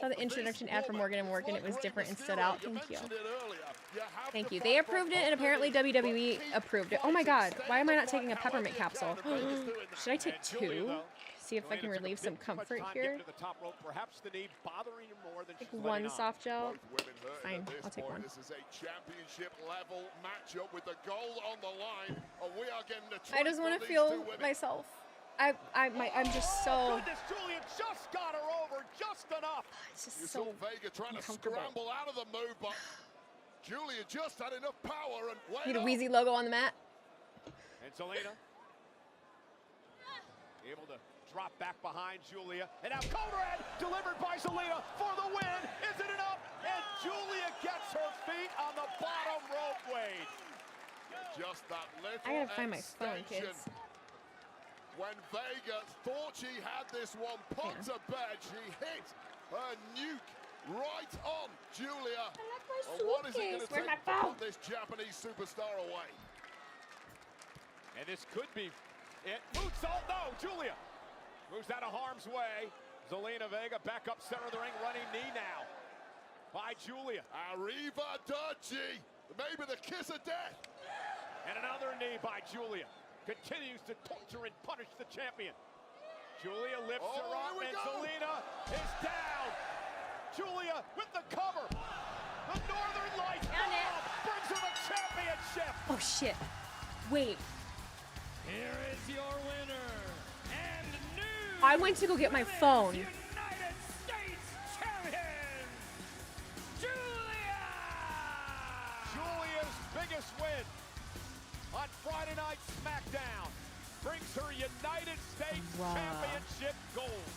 Speaker 1: the introduction ad for Morgan & Morgan. It was different and stood out. Thank you. Thank you. They approved it, and apparently WWE approved it. Oh my God, why am I not taking a peppermint capsule? Should I take 2? See if I can relieve some comfort here. Take 1 soft gel. Fine, I'll take 1.
Speaker 3: This is a championship level matchup with the goal on the line. We are getting
Speaker 1: I just want to feel myself. I'm just so.
Speaker 2: Julia just got her over just enough.
Speaker 1: It's just so
Speaker 3: Vega trying to scramble out of the move, but Julia just had enough power and
Speaker 1: need a Wheezy logo on the mat.
Speaker 2: And Selena able to drop back behind Julia, and now Coderhead delivered by Zelina for the win. Is it enough? And Julia gets her feet on the bottom rope, Wade.
Speaker 3: Just that little
Speaker 1: I gotta find my phone, kids.
Speaker 3: When Vega thought she had this one put to bed, she hit a nuke right on Julia.
Speaker 1: I like my
Speaker 3: And what is it going to
Speaker 1: Where's
Speaker 3: take
Speaker 1: my
Speaker 3: to
Speaker 1: phone?
Speaker 3: put this Japanese superstar away?
Speaker 2: And this could be it. Moonsault, no, Julia moves out of harm's way. Zelina Vega back up center of the ring, running knee now by Julia.
Speaker 3: Arriva Dutchy, maybe the kiss of death.
Speaker 2: And another knee by Julia. Continues to torture and punish the champion. Julia lifts her up, and Zelina is down. Julia with the cover. The Northern Lights brings her the championship.
Speaker 1: Oh shit! Wait.
Speaker 5: Here is your winner and new
Speaker 1: I went to go get my phone.
Speaker 5: United States champion, Julia!
Speaker 2: Julia's biggest win on Friday Night Smackdown brings her United States Championship gold.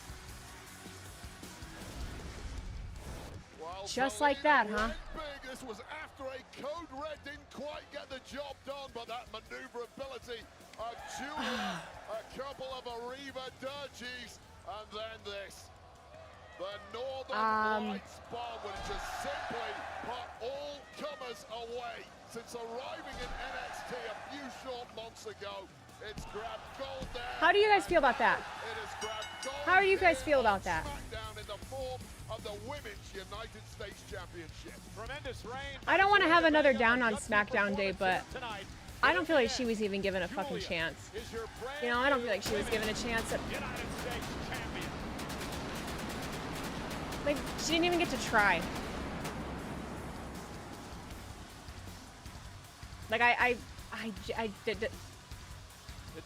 Speaker 3: Well,
Speaker 1: Just like that, huh?
Speaker 3: Big. This was after a Code Red didn't quite get the job done, but that maneuverability of Julia, a couple of Arriva Dutchies, and then this. The Northern Lights bomb would just simply put all comers away. Since arriving in NXT a few short months ago, it's grabbed gold there.
Speaker 1: How do you guys feel about that?
Speaker 3: It has grabbed gold.
Speaker 1: How do you guys feel about that?
Speaker 3: Smackdown in the form of the Women's United States Championship.
Speaker 2: Tremendous reign.
Speaker 1: I don't want to have another down on Smackdown day, but I don't feel like she was even given a fucking chance. You know, I don't feel like she was given a chance.
Speaker 2: United States champion.
Speaker 1: Like, she didn't even get to try. Like, I did.
Speaker 2: The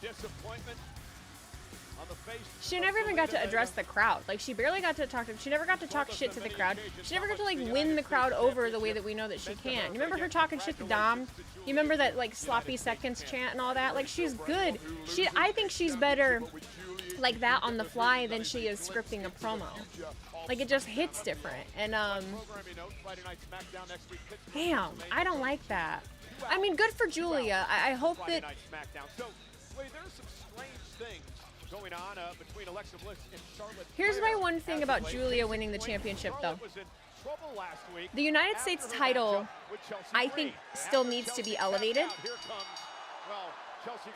Speaker 2: disappointment on the face.
Speaker 1: She never even got to address the crowd. Like, she barely got to talk to. She never got to talk shit to the crowd. She never got to like win the crowd over the way that we know that she can. You remember her talking shit to Dom? You remember that like sloppy seconds chant and all that? Like, she's good. I think she's better like that on the fly than she is scripting a promo. Like, it just hits different. And damn, I don't like that. I mean, good for Julia. I hope that.
Speaker 2: So, wait, there's some strange things going on between Alexa Bliss and Charlotte.
Speaker 1: Here's my one thing about Julia winning the championship, though. The United States title, I think, still needs to be elevated.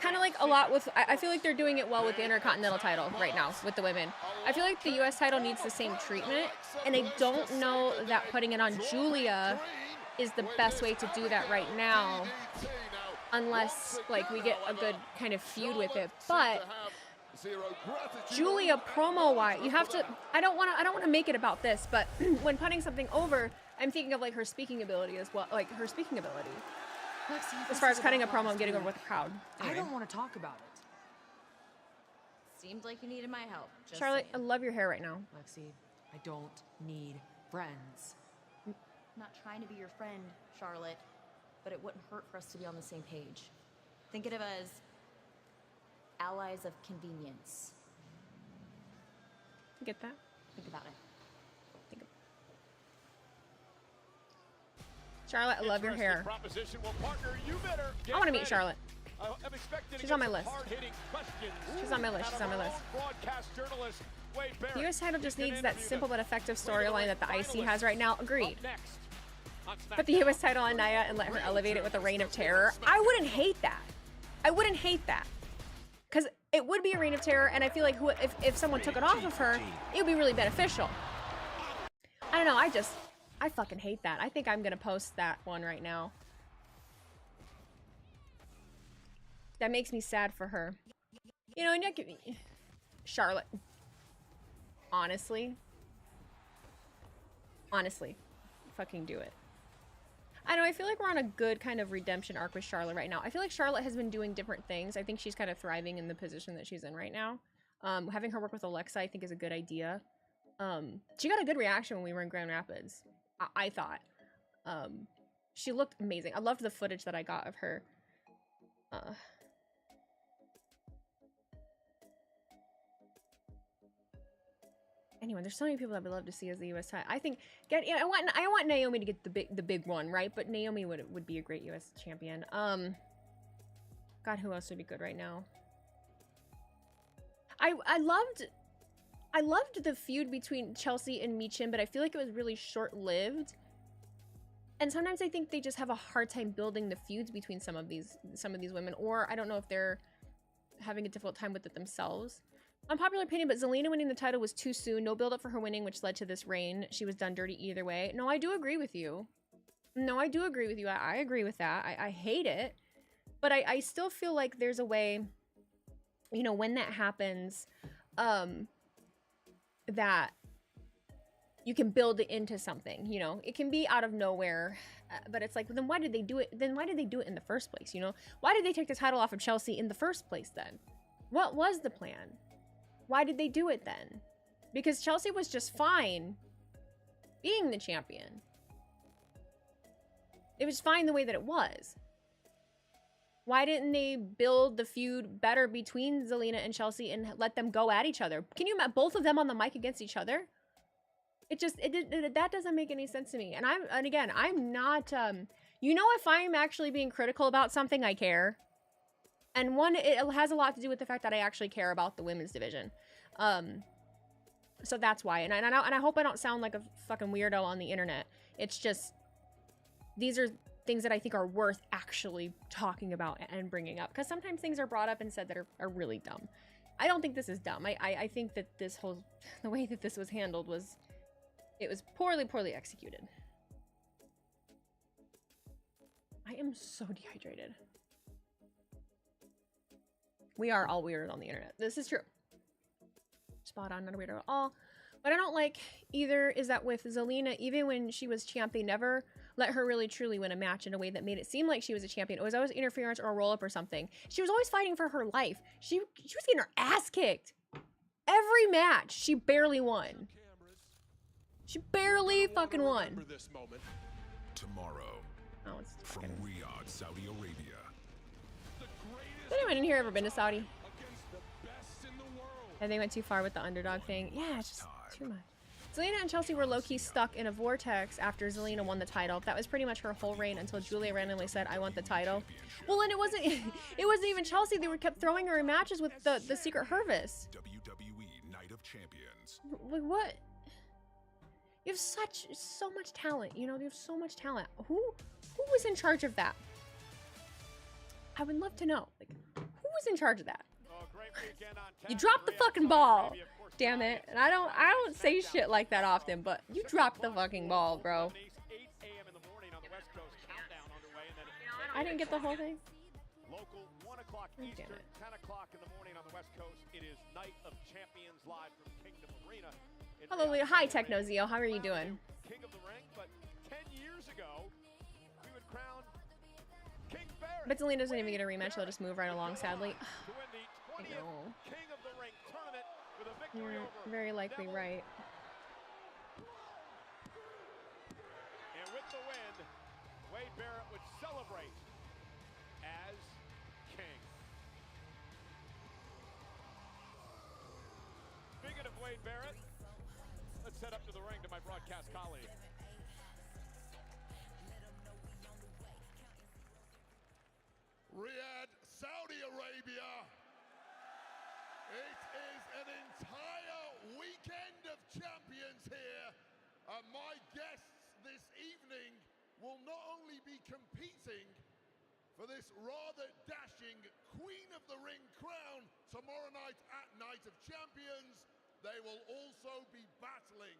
Speaker 1: Kind of like a lot with, I feel like they're doing it well with the Intercontinental title right now with the women. I feel like the U.S. title needs the same treatment, and I don't know that putting it on Julia is the best way to do that right now, unless like we get a good kind of feud with it. But
Speaker 3: Zero gratitude.
Speaker 1: Julia promo wise, you have to. I don't want to make it about this, but when putting something over, I'm thinking of like her speaking ability as well, like her speaking ability.
Speaker 8: Lexi,
Speaker 1: As far as cutting a promo and getting over with the crowd.
Speaker 9: I don't want to talk about it.
Speaker 8: Seemed like you needed my help. Just
Speaker 1: Charlotte, I
Speaker 8: saying.
Speaker 1: love your hair right now.
Speaker 9: Lexi, I don't need friends.
Speaker 8: I'm not trying to be your friend, Charlotte, but it wouldn't hurt for us to be on the same page. Think of it as allies of convenience.
Speaker 1: Get that?
Speaker 8: Think about it.
Speaker 1: Charlotte, I love your hair.
Speaker 2: Proposition. Well, partner, you better
Speaker 1: I want to meet Charlotte.
Speaker 2: I'm expecting
Speaker 1: She's on my list.
Speaker 2: questions.
Speaker 1: She's on my list. She's on my list.
Speaker 2: Broadcast journalist Wade Barrett.
Speaker 1: The US title just needs that simple but effective storyline that the IC has right now. Agreed. Put the US title on Nia and let her elevate it with a reign of terror. I wouldn't hate that. I wouldn't hate that. Because it would be a reign of terror, and I feel like if someone took it off of her, it would be really beneficial. I don't know, I fucking hate that. I think I'm gonna post that one right now. That makes me sad for her. You know, and Charlotte. Honestly, fucking do it. I know, I feel like we're on a good kind of redemption arc with Charlotte right now. I feel like Charlotte has been doing different things. I think she's kind of thriving in the position that she's in right now. Having her work with Alexa, I think, is a good idea. She got a good reaction when we were in Grand Rapids, I thought. She looked amazing. I loved the footage that I got of her. Anyway, there's so many people that would love to see as the US title. I think I want Naomi to get the big one, right? But Naomi would be a great US champion. God, who else would be good right now? I loved the feud between Chelsea and Michin, but I feel like it was really short-lived. And sometimes I think they just have a hard time building the feuds between some of these women, or I don't know if they're having a difficult time with it themselves. Unpopular opinion, but Zelina winning the title was too soon. No build-up for her winning, which led to this reign. She was done dirty either way. No, I do agree with you. No, I do agree with you. I agree with that. I hate it. But I still feel like there's a way, you know, when that happens, that you can build it into something, you know? It can be out of nowhere, but it's like, then why did they do it? Then why did they do it in the first place, you know? Why did they take the title off of Chelsea in the first place then? What was the plan? Why did they do it then? Because Chelsea was just fine being the champion. It was fine the way that it was. Why didn't they build the feud better between Zelina and Chelsea and let them go at each other? Can you imagine both of them on the mic against each other? That doesn't make any sense to me. And again, I'm not, you know, if I'm actually being critical about something, I care. And one, it has a lot to do with the fact that I actually care about the women's division. So that's why. And I hope I don't sound like a fucking weirdo on the internet. It's just, these are things that I think are worth actually talking about and bringing up. Because sometimes things are brought up and said that are really dumb. I don't think this is dumb. I think that this whole, the way that this was handled was, it was poorly executed. I am so dehydrated. We are all weird on the internet. This is true. Spot on, not a weirdo at all. What I don't like either is that with Zelina, even when she was champ, they never let her really truly win a match in a way that made it seem like she was a champion. It was always interference or a roll-up or something. She was always fighting for her life. She was getting her ass kicked. Every match, she barely won. She barely fucking won.
Speaker 10: This moment. Tomorrow, from Riyadh, Saudi Arabia.
Speaker 1: Has anyone in here ever been to Saudi? I think they went too far with the underdog thing. Yeah, it's just too much. Zelina and Chelsea were low-key stuck in a vortex after Zelina won the title. That was pretty much her whole reign until Julia randomly said, I want the title. Well, and it wasn't even Chelsea. They kept throwing her in matches with the Secret Hervis.
Speaker 10: WWE Night of Champions.
Speaker 1: Like, what? You have so much talent, you know? You have so much talent. Who was in charge of that? I would love to know. Like, who was in charge of that? You dropped the fucking ball. Damn it. And I don't say shit like that often, but you dropped the fucking ball, bro. I didn't get the whole thing.
Speaker 2: o'clock Eastern, 10 o'clock in the morning on the West Coast. It is Night of Champions live from Kingdom Arena.
Speaker 1: Hello, hi Technozeo, how are you doing?
Speaker 2: King of the Ring, but 10 years ago, we would crown King Barrett.
Speaker 1: But Zelina doesn't even get a rematch, they'll just move right along, sadly.
Speaker 2: To win the 20th King of the Ring tournament with a victory
Speaker 1: You're
Speaker 2: over
Speaker 1: very likely
Speaker 2: Devil.
Speaker 1: right.
Speaker 2: And with the win, Wade Barrett would celebrate as king. Speaking of Wade Barrett, let's head up to the ring to my broadcast colleague.
Speaker 3: Riyadh, Saudi Arabia. It is an entire weekend of champions here. And my guests this evening will not only be competing for this rather dashing Queen of the Ring crown tomorrow night at Night of Champions, they will also be battling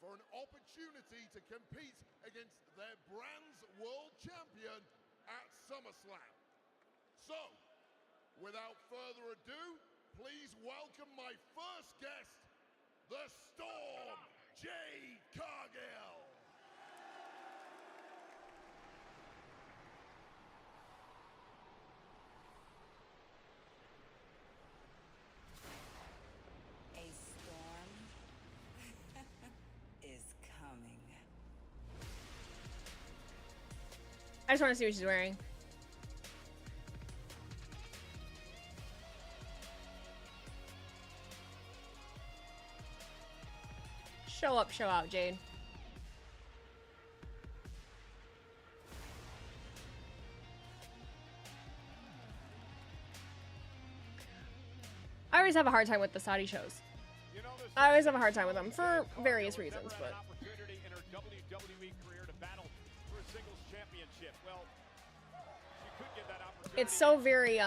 Speaker 3: for an opportunity to compete against their brand's world champion at SummerSlam. So, without further ado, please welcome my first guest, the Storm, Jade Cargill.
Speaker 11: A storm is coming.
Speaker 1: I just want to see what she's wearing. Show up, show out, Jade. I always have a hard time with the Saudi shows. I always have a hard time with them for various reasons, but
Speaker 2: Opportunity in her WWE career to battle for a singles championship. Well, she could get that opportunity.
Speaker 1: it's so very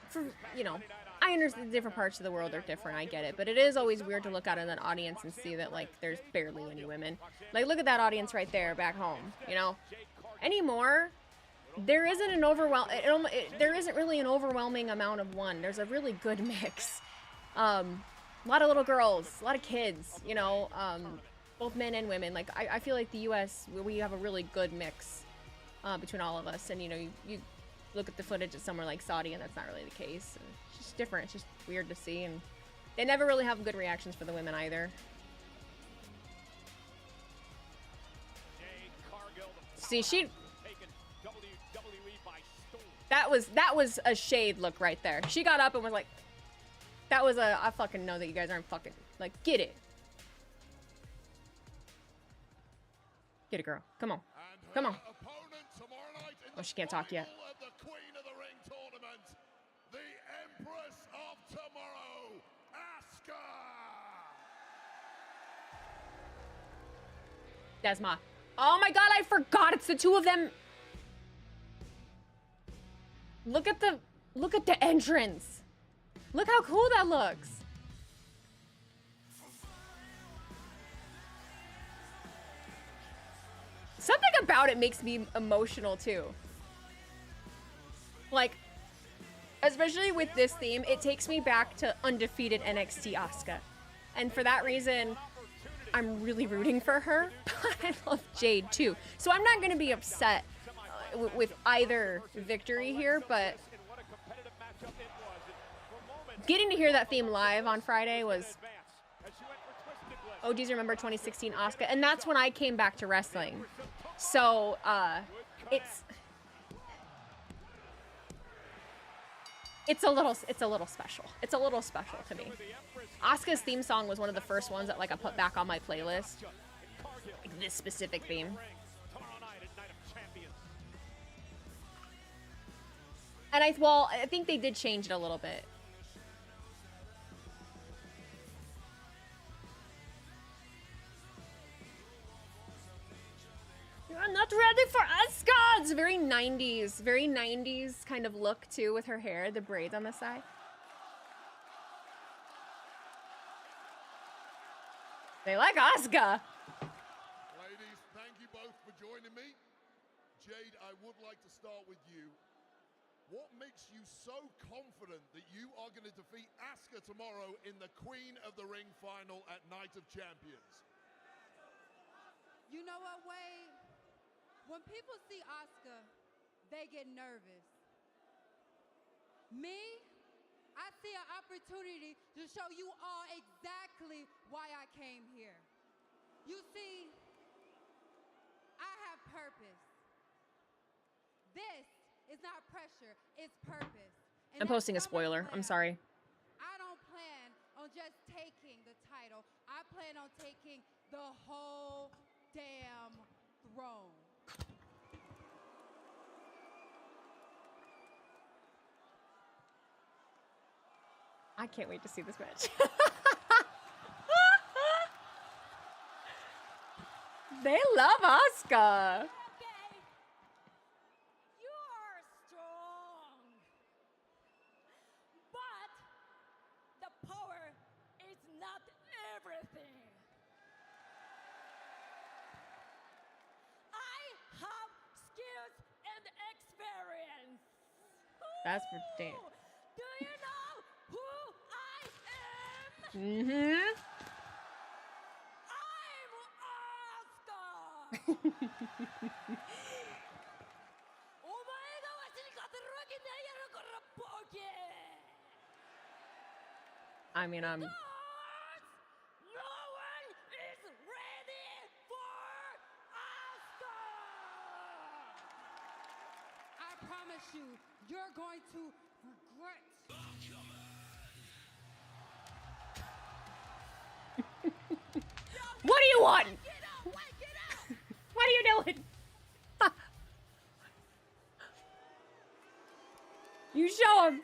Speaker 1: for, you know, I understand the different parts of the world are different, I get it, but it is always weird to look out in that audience and see that, like, there's barely any women. Like, look at that audience right there back home, you know? Anymore, there isn't an there isn't really an overwhelming amount of one. There's a really good mix. A lot of little girls, a lot of kids, you know, both men and women. Like, I feel like the U.S., we have a really good mix between all of us, and, you know, you look at the footage of somewhere like Saudi, and that's not really the case. And it's just different. It's just weird to see, and they never really have good reactions for the women either. See, that was a shade look right there. She got up and was like, that was a, I fucking know that you guys aren't fucking, like, get it. Get it, girl. Come on. Come on. Oh, she can't talk yet.
Speaker 3: The Queen of the Ring tournament, the Empress of Tomorrow, Asuka.
Speaker 1: Desma. Oh my god, I forgot it's the two of them. Look at the entrance. Look how cool that looks. Something about it makes me emotional too. Like, especially with this theme, it takes me back to undefeated NXT Asuka. And for that reason, I'm really rooting for her. I love Jade too. So I'm not going to be upset with either victory here, but getting to hear that theme live on Friday was... Oh, do you remember 2016 Asuka? And that's when I came back to wrestling. So, it's a little special. It's a little special to me. Asuka's theme song was one of the first ones that, like, I put back on my playlist. Like, this specific theme. And I think they did change it a little bit. You're not ready for Asuka! It's very 90s kind of look too with her hair, the braids on the side. They like Asuka.
Speaker 3: Ladies, thank you both for joining me. Jade, I would like to start with you. what makes you so confident that you are going to defeat Asuka tomorrow in the Queen of the Ring final at Night of Champions?
Speaker 12: You know what, Wade? When people see Asuka, they get nervous. Me, I see an opportunity to show you all exactly why I came here. You see, I have purpose. This is not pressure, it's purpose. And
Speaker 1: I'm posting a spoiler. I'm sorry.
Speaker 12: I don't plan on just taking the title. I plan on taking the whole damn throne.
Speaker 1: I can't wait to see this match. They love Asuka.
Speaker 11: Okay. You are strong. But the power is not everything. I have skills and experience.
Speaker 1: That's for damn.
Speaker 11: Do you know who I am?
Speaker 1: Mm-hmm. I mean, I'm...
Speaker 11: No one is ready for Asuka!
Speaker 12: I promise you, you're going to regret.
Speaker 1: What do you want? What are you doing? You show him.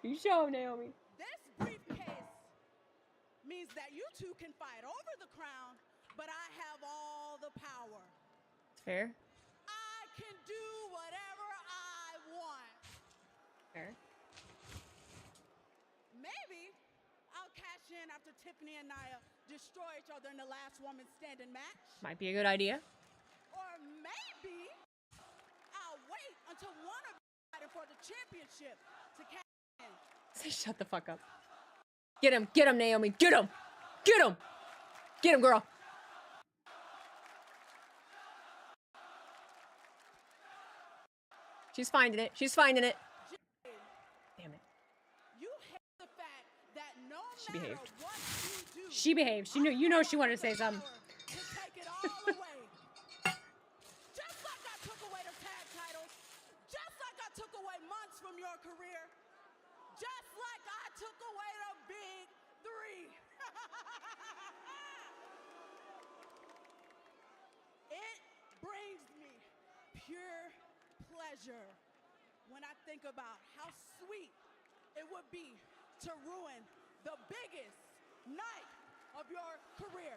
Speaker 1: You show him, Naomi.
Speaker 13: This briefcase means that you two can fight over the crown, but I have all the power.
Speaker 1: Fair.
Speaker 13: I can do whatever I want.
Speaker 1: Fair.
Speaker 13: Maybe I'll cash in after Tiffany and Nia destroy each other in the last woman standing match.
Speaker 1: Might be a good idea.
Speaker 13: Or maybe I'll wait until one of you fighting for the championship to cash in.
Speaker 1: Say, shut the fuck up. Get him, Naomi, get him, get him, get him, girl. She's finding it. She's finding it. Damn it.
Speaker 13: You hate the fact that no
Speaker 1: She
Speaker 13: matter
Speaker 1: behaved.
Speaker 13: what you do,
Speaker 1: She behaved. She knew. You know she wanted to say something.
Speaker 13: to take it all away. Just like I took away the tag titles, just like I took away months from your career, just like I took away the big three. It brings me pure pleasure when I think about how sweet it would be to ruin the biggest night of your career.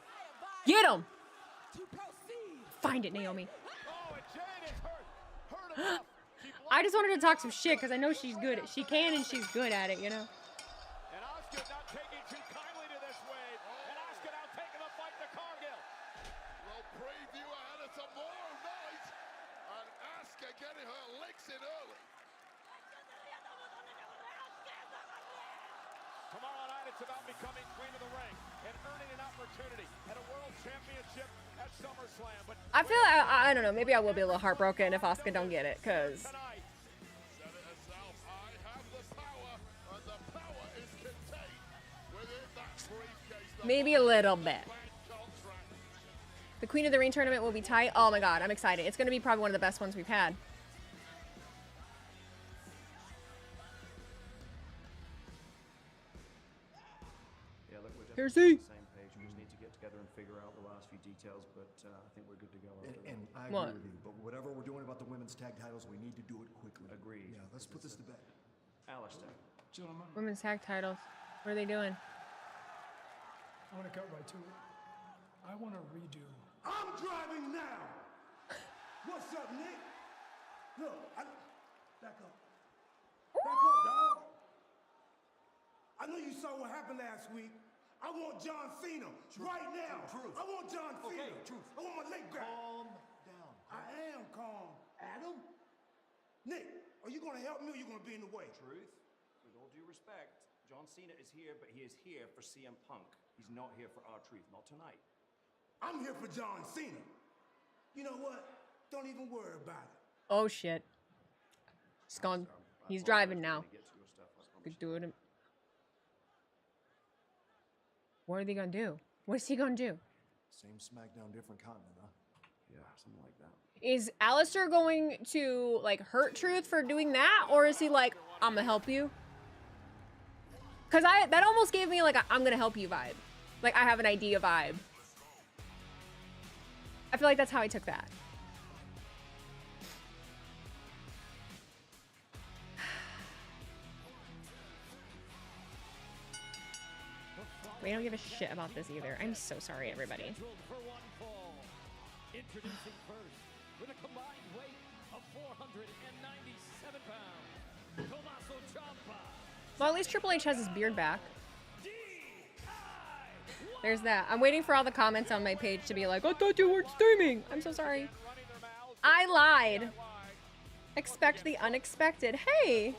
Speaker 13: I advise
Speaker 1: Get him.
Speaker 13: to proceed.
Speaker 1: Find it, Naomi.
Speaker 2: Oh, and Jade is hurt enough.
Speaker 1: I just wanted to talk some shit because I know she's good. She can and she's good at it, you know.
Speaker 2: And Asuka not taking too kindly to this wave. And Asuka now taking the fight to Cargill.
Speaker 3: Well, preview ahead of tomorrow night. And Asuka getting her licks in early.
Speaker 2: Tomorrow night, it's about becoming Queen of the Ring and earning an opportunity at a World Championship at SummerSlam. But
Speaker 1: I feel I don't know. Maybe I will be a little heartbroken if Asuka don't get it, cause
Speaker 3: Said it herself, I have the power, and the power is contained within that briefcase.
Speaker 1: maybe a little bit. The Queen of the Ring tournament will be tight. Oh my god, I'm excited. It's gonna be probably one of the best ones we've had.
Speaker 14: Yeah, look, we're
Speaker 1: Here's
Speaker 14: definitely on the same page. We just need to get together and figure out the last few details, but I think we're good to go after
Speaker 15: And
Speaker 14: that.
Speaker 15: I
Speaker 1: What?
Speaker 15: agree with you, but whatever we're doing about the women's tag titles, we need to do it quickly.
Speaker 14: Agreed.
Speaker 15: Yeah, let's put this to bed.
Speaker 14: Alistair.
Speaker 16: Gentlemen,
Speaker 1: Women's tag titles. What are they doing?
Speaker 16: I want to cut right to it. I want to redo.
Speaker 6: I'm driving now. What's up, Nick? Look, back up. Back up, dog. I know you saw what happened last week. I want John Cena right now.
Speaker 15: Truth.
Speaker 6: I want John Cena.
Speaker 15: Okay, truth.
Speaker 6: I want my leg back.
Speaker 15: Calm down.
Speaker 6: I am calm.
Speaker 15: Adam,
Speaker 6: Nick, are you gonna help me or you gonna be in the way?
Speaker 14: Truth, with all due respect, John Cena is here, but he is here for CM Punk. He's not here for R-Truth, not tonight.
Speaker 6: I'm here for John Cena. You know what? Don't even worry about it.
Speaker 1: Oh shit. He's gone. He's driving now. Good dude. What are they gonna do? What is he gonna do?
Speaker 15: Same SmackDown, different continent, huh?
Speaker 14: Yeah, something like that.
Speaker 1: Is Alistair going to like hurt Truth for doing that, or is he like, I'm gonna help you? Cause that almost gave me like a I'm gonna help you vibe. Like I have an idea vibe. I feel like that's how I took that. We don't give a shit about this either. I'm so sorry, everybody.
Speaker 17: Introducing first, with a combined weight of 497 pounds, Tommaso Ciampa.
Speaker 1: Well, at least Triple H has his beard back. There's that. I'm waiting for all the comments on my page to be like, I thought you weren't streaming. I'm so sorry. I lied. Expect the unexpected. Hey.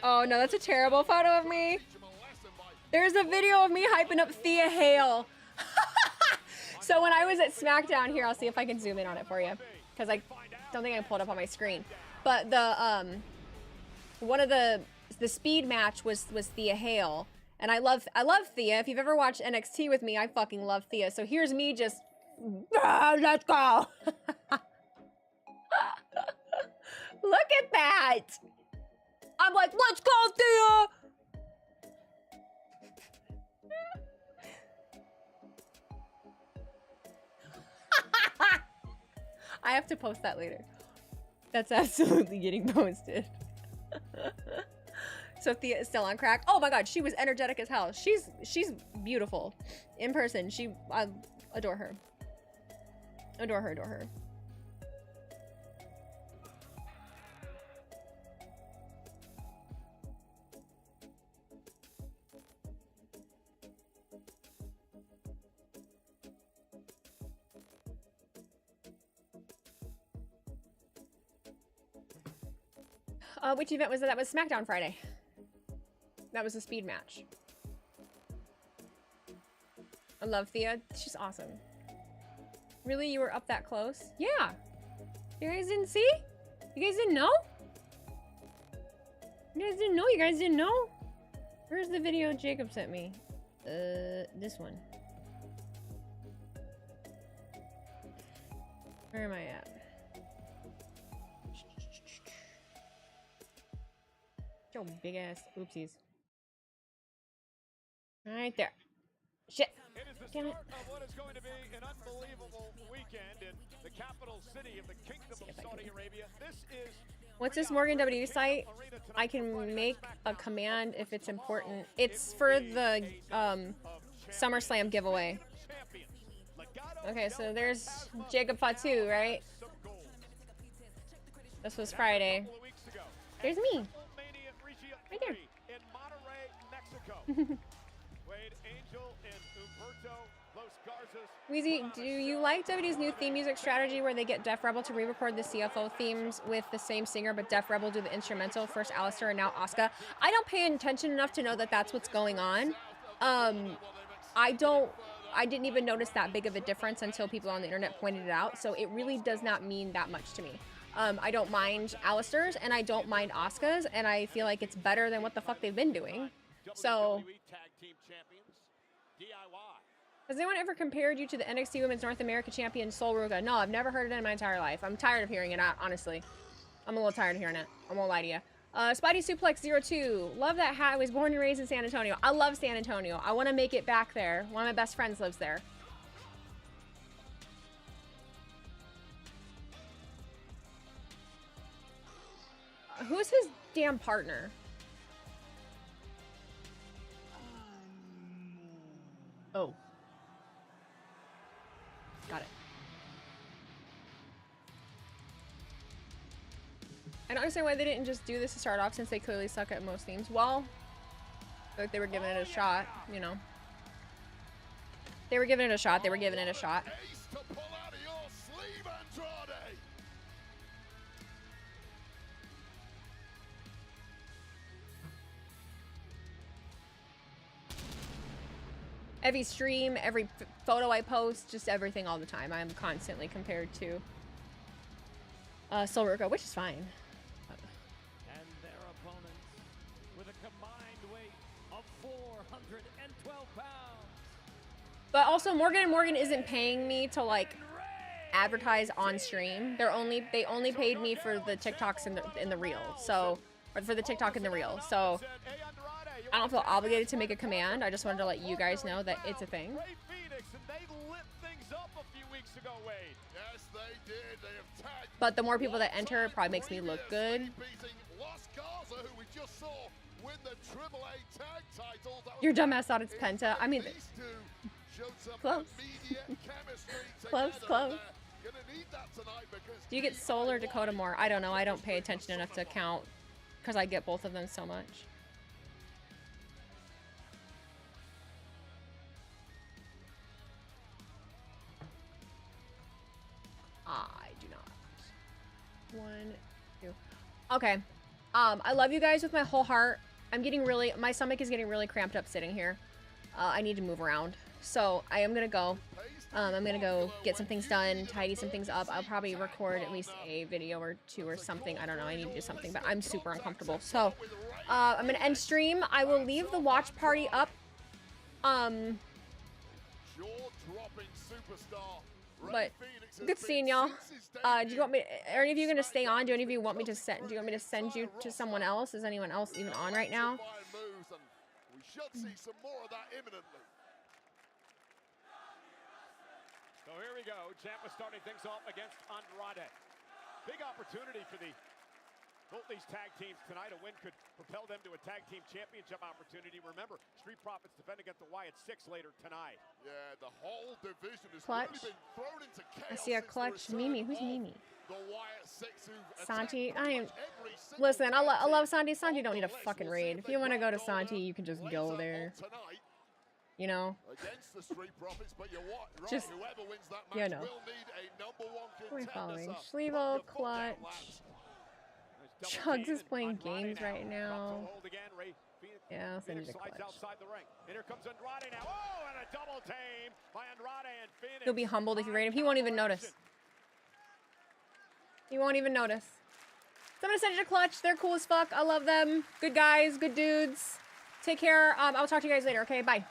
Speaker 1: Oh no, that's a terrible photo of me. There's a video of me hyping up Thea Hale. So when I was at Smackdown here, I'll see if I can zoom in on it for you, because I don't think I pulled up on my screen. But the one of the speed match was Thea Hale, and I love Thea. If you've ever watched NXT with me, I fucking love Thea. So here's me just let's go. Look at that. I'm like, let's go, Thea. I have to post that later. That's absolutely getting posted. So Thea is still on crack. Oh my god, she was energetic as hell. She's beautiful in person. I adore her. Adore her, adore her. Which event was that? That was Smackdown Friday. That was a speed match. I love Thea. She's awesome. Really? You were up that close? Yeah. You guys didn't see? You guys didn't know? You guys didn't know? You guys didn't know? Where's the video Jacob sent me? This one. Where am I at? Yo, big ass oopsies. Right there. Shit.
Speaker 2: It is the
Speaker 1: Damn it.
Speaker 2: start of what is going to be an unbelievable weekend in the capital city of the Kingdom of Saudi Arabia. This is
Speaker 1: What's this Morgan W site? I can make a command if it's important. It's for the SummerSlam giveaway. Okay, so there's Jacob Fatu, right? This was Friday. There's me. Right there.
Speaker 2: in Monterrey, Mexico. Wade Angel and Humberto Los Garzas.
Speaker 1: Weezy, do you like WWE's new theme music strategy where they get Def Rebel to re-record the CFO themes with the same singer, but Def Rebel do the instrumental, first Alistair and now Asuka? I don't pay attention enough to know that that's what's going on. I didn't even notice that big of a difference until people on the internet pointed it out, so it really does not mean that much to me. I don't mind Alistair's, and I don't mind Asuka's, and I feel like it's better than what the fuck they've been doing. So, has anyone ever compared you to the NXT Women's North America Champion Sol Ruga? No, I've never heard it in my entire life. I'm tired of hearing it, honestly. I'm a little tired of hearing it. I won't lie to you. Spidey Suplex 02. Love that hat. I was born and raised in San Antonio. I love San Antonio. I want to make it back there. One of my best friends lives there. Who's his damn partner? Oh. Got it. I don't understand why they didn't just do this to start off since they clearly suck at most themes. Well, I feel like they were giving it a shot, you know. They were giving it a shot. They were giving it a shot. Every stream, every photo I post, just everything all the time. I'm constantly compared to Soul Rico, which is fine.
Speaker 17: And their opponents with a combined weight of 412 pounds.
Speaker 1: But also, Morgan & Morgan isn't paying me to, like, advertise on stream. They only paid me for the TikToks in the reel. So, or for the TikTok in the reel. So, I don't feel obligated to make a command. I just wanted to let you guys know that it's a thing. But the more people that enter, it probably makes me look good. Your dumbass thought it's Penta. I mean, close. Close. Do you get Soul or Dakota more? I don't know. I don't pay attention enough to count because I get both of them so much. I do not. 1, 2. Okay. I love you guys with my whole heart. My stomach is getting really cramped up sitting here. I need to move around. So I am gonna go. I'm gonna go get some things done, tidy some things up. I'll probably record at least a video or 2 or something. I don't know. I need to do something, but I'm super uncomfortable. So I'm gonna end stream. I will leave the watch party up. But good seeing y'all. Do you want me? Are any of you gonna stay on? Do any of you want me to send? Do you want me to send you to someone else? Is anyone else even on right now?
Speaker 3: We should see some more of that imminently.
Speaker 2: So here we go. Ciampa starting things off against Andrade. Big opportunity for both these tag teams tonight. A win could propel them to a tag team championship opportunity. Remember, Street Profits defend against the Wyatt 6 later tonight.
Speaker 3: Yeah, the whole division has
Speaker 1: Clutch.
Speaker 3: really been thrown into chaos.
Speaker 1: I see a Clutch. Mimi. Who's Mimi?
Speaker 3: The Wyatt 6
Speaker 1: Santi. Listen, I love Santi. Santi don't need a fucking raid. If you want to go to Santi, you can just go there. You know?
Speaker 3: Against the Street Profits, but you're right,
Speaker 1: just,
Speaker 3: whoever wins that match
Speaker 1: you know.
Speaker 3: will need a #1
Speaker 1: Who are we
Speaker 3: contender.
Speaker 1: following? Schlevo, Clutch. Chugs is playing games right now. Yeah, I'll send you the Clutch. He'll be humbled if you raid him. He won't even notice. He won't even notice. So I'm gonna send you to Clutch. They're cool as fuck. I love them. Good guys, good dudes. Take care. I'll talk to you guys later, okay? Bye.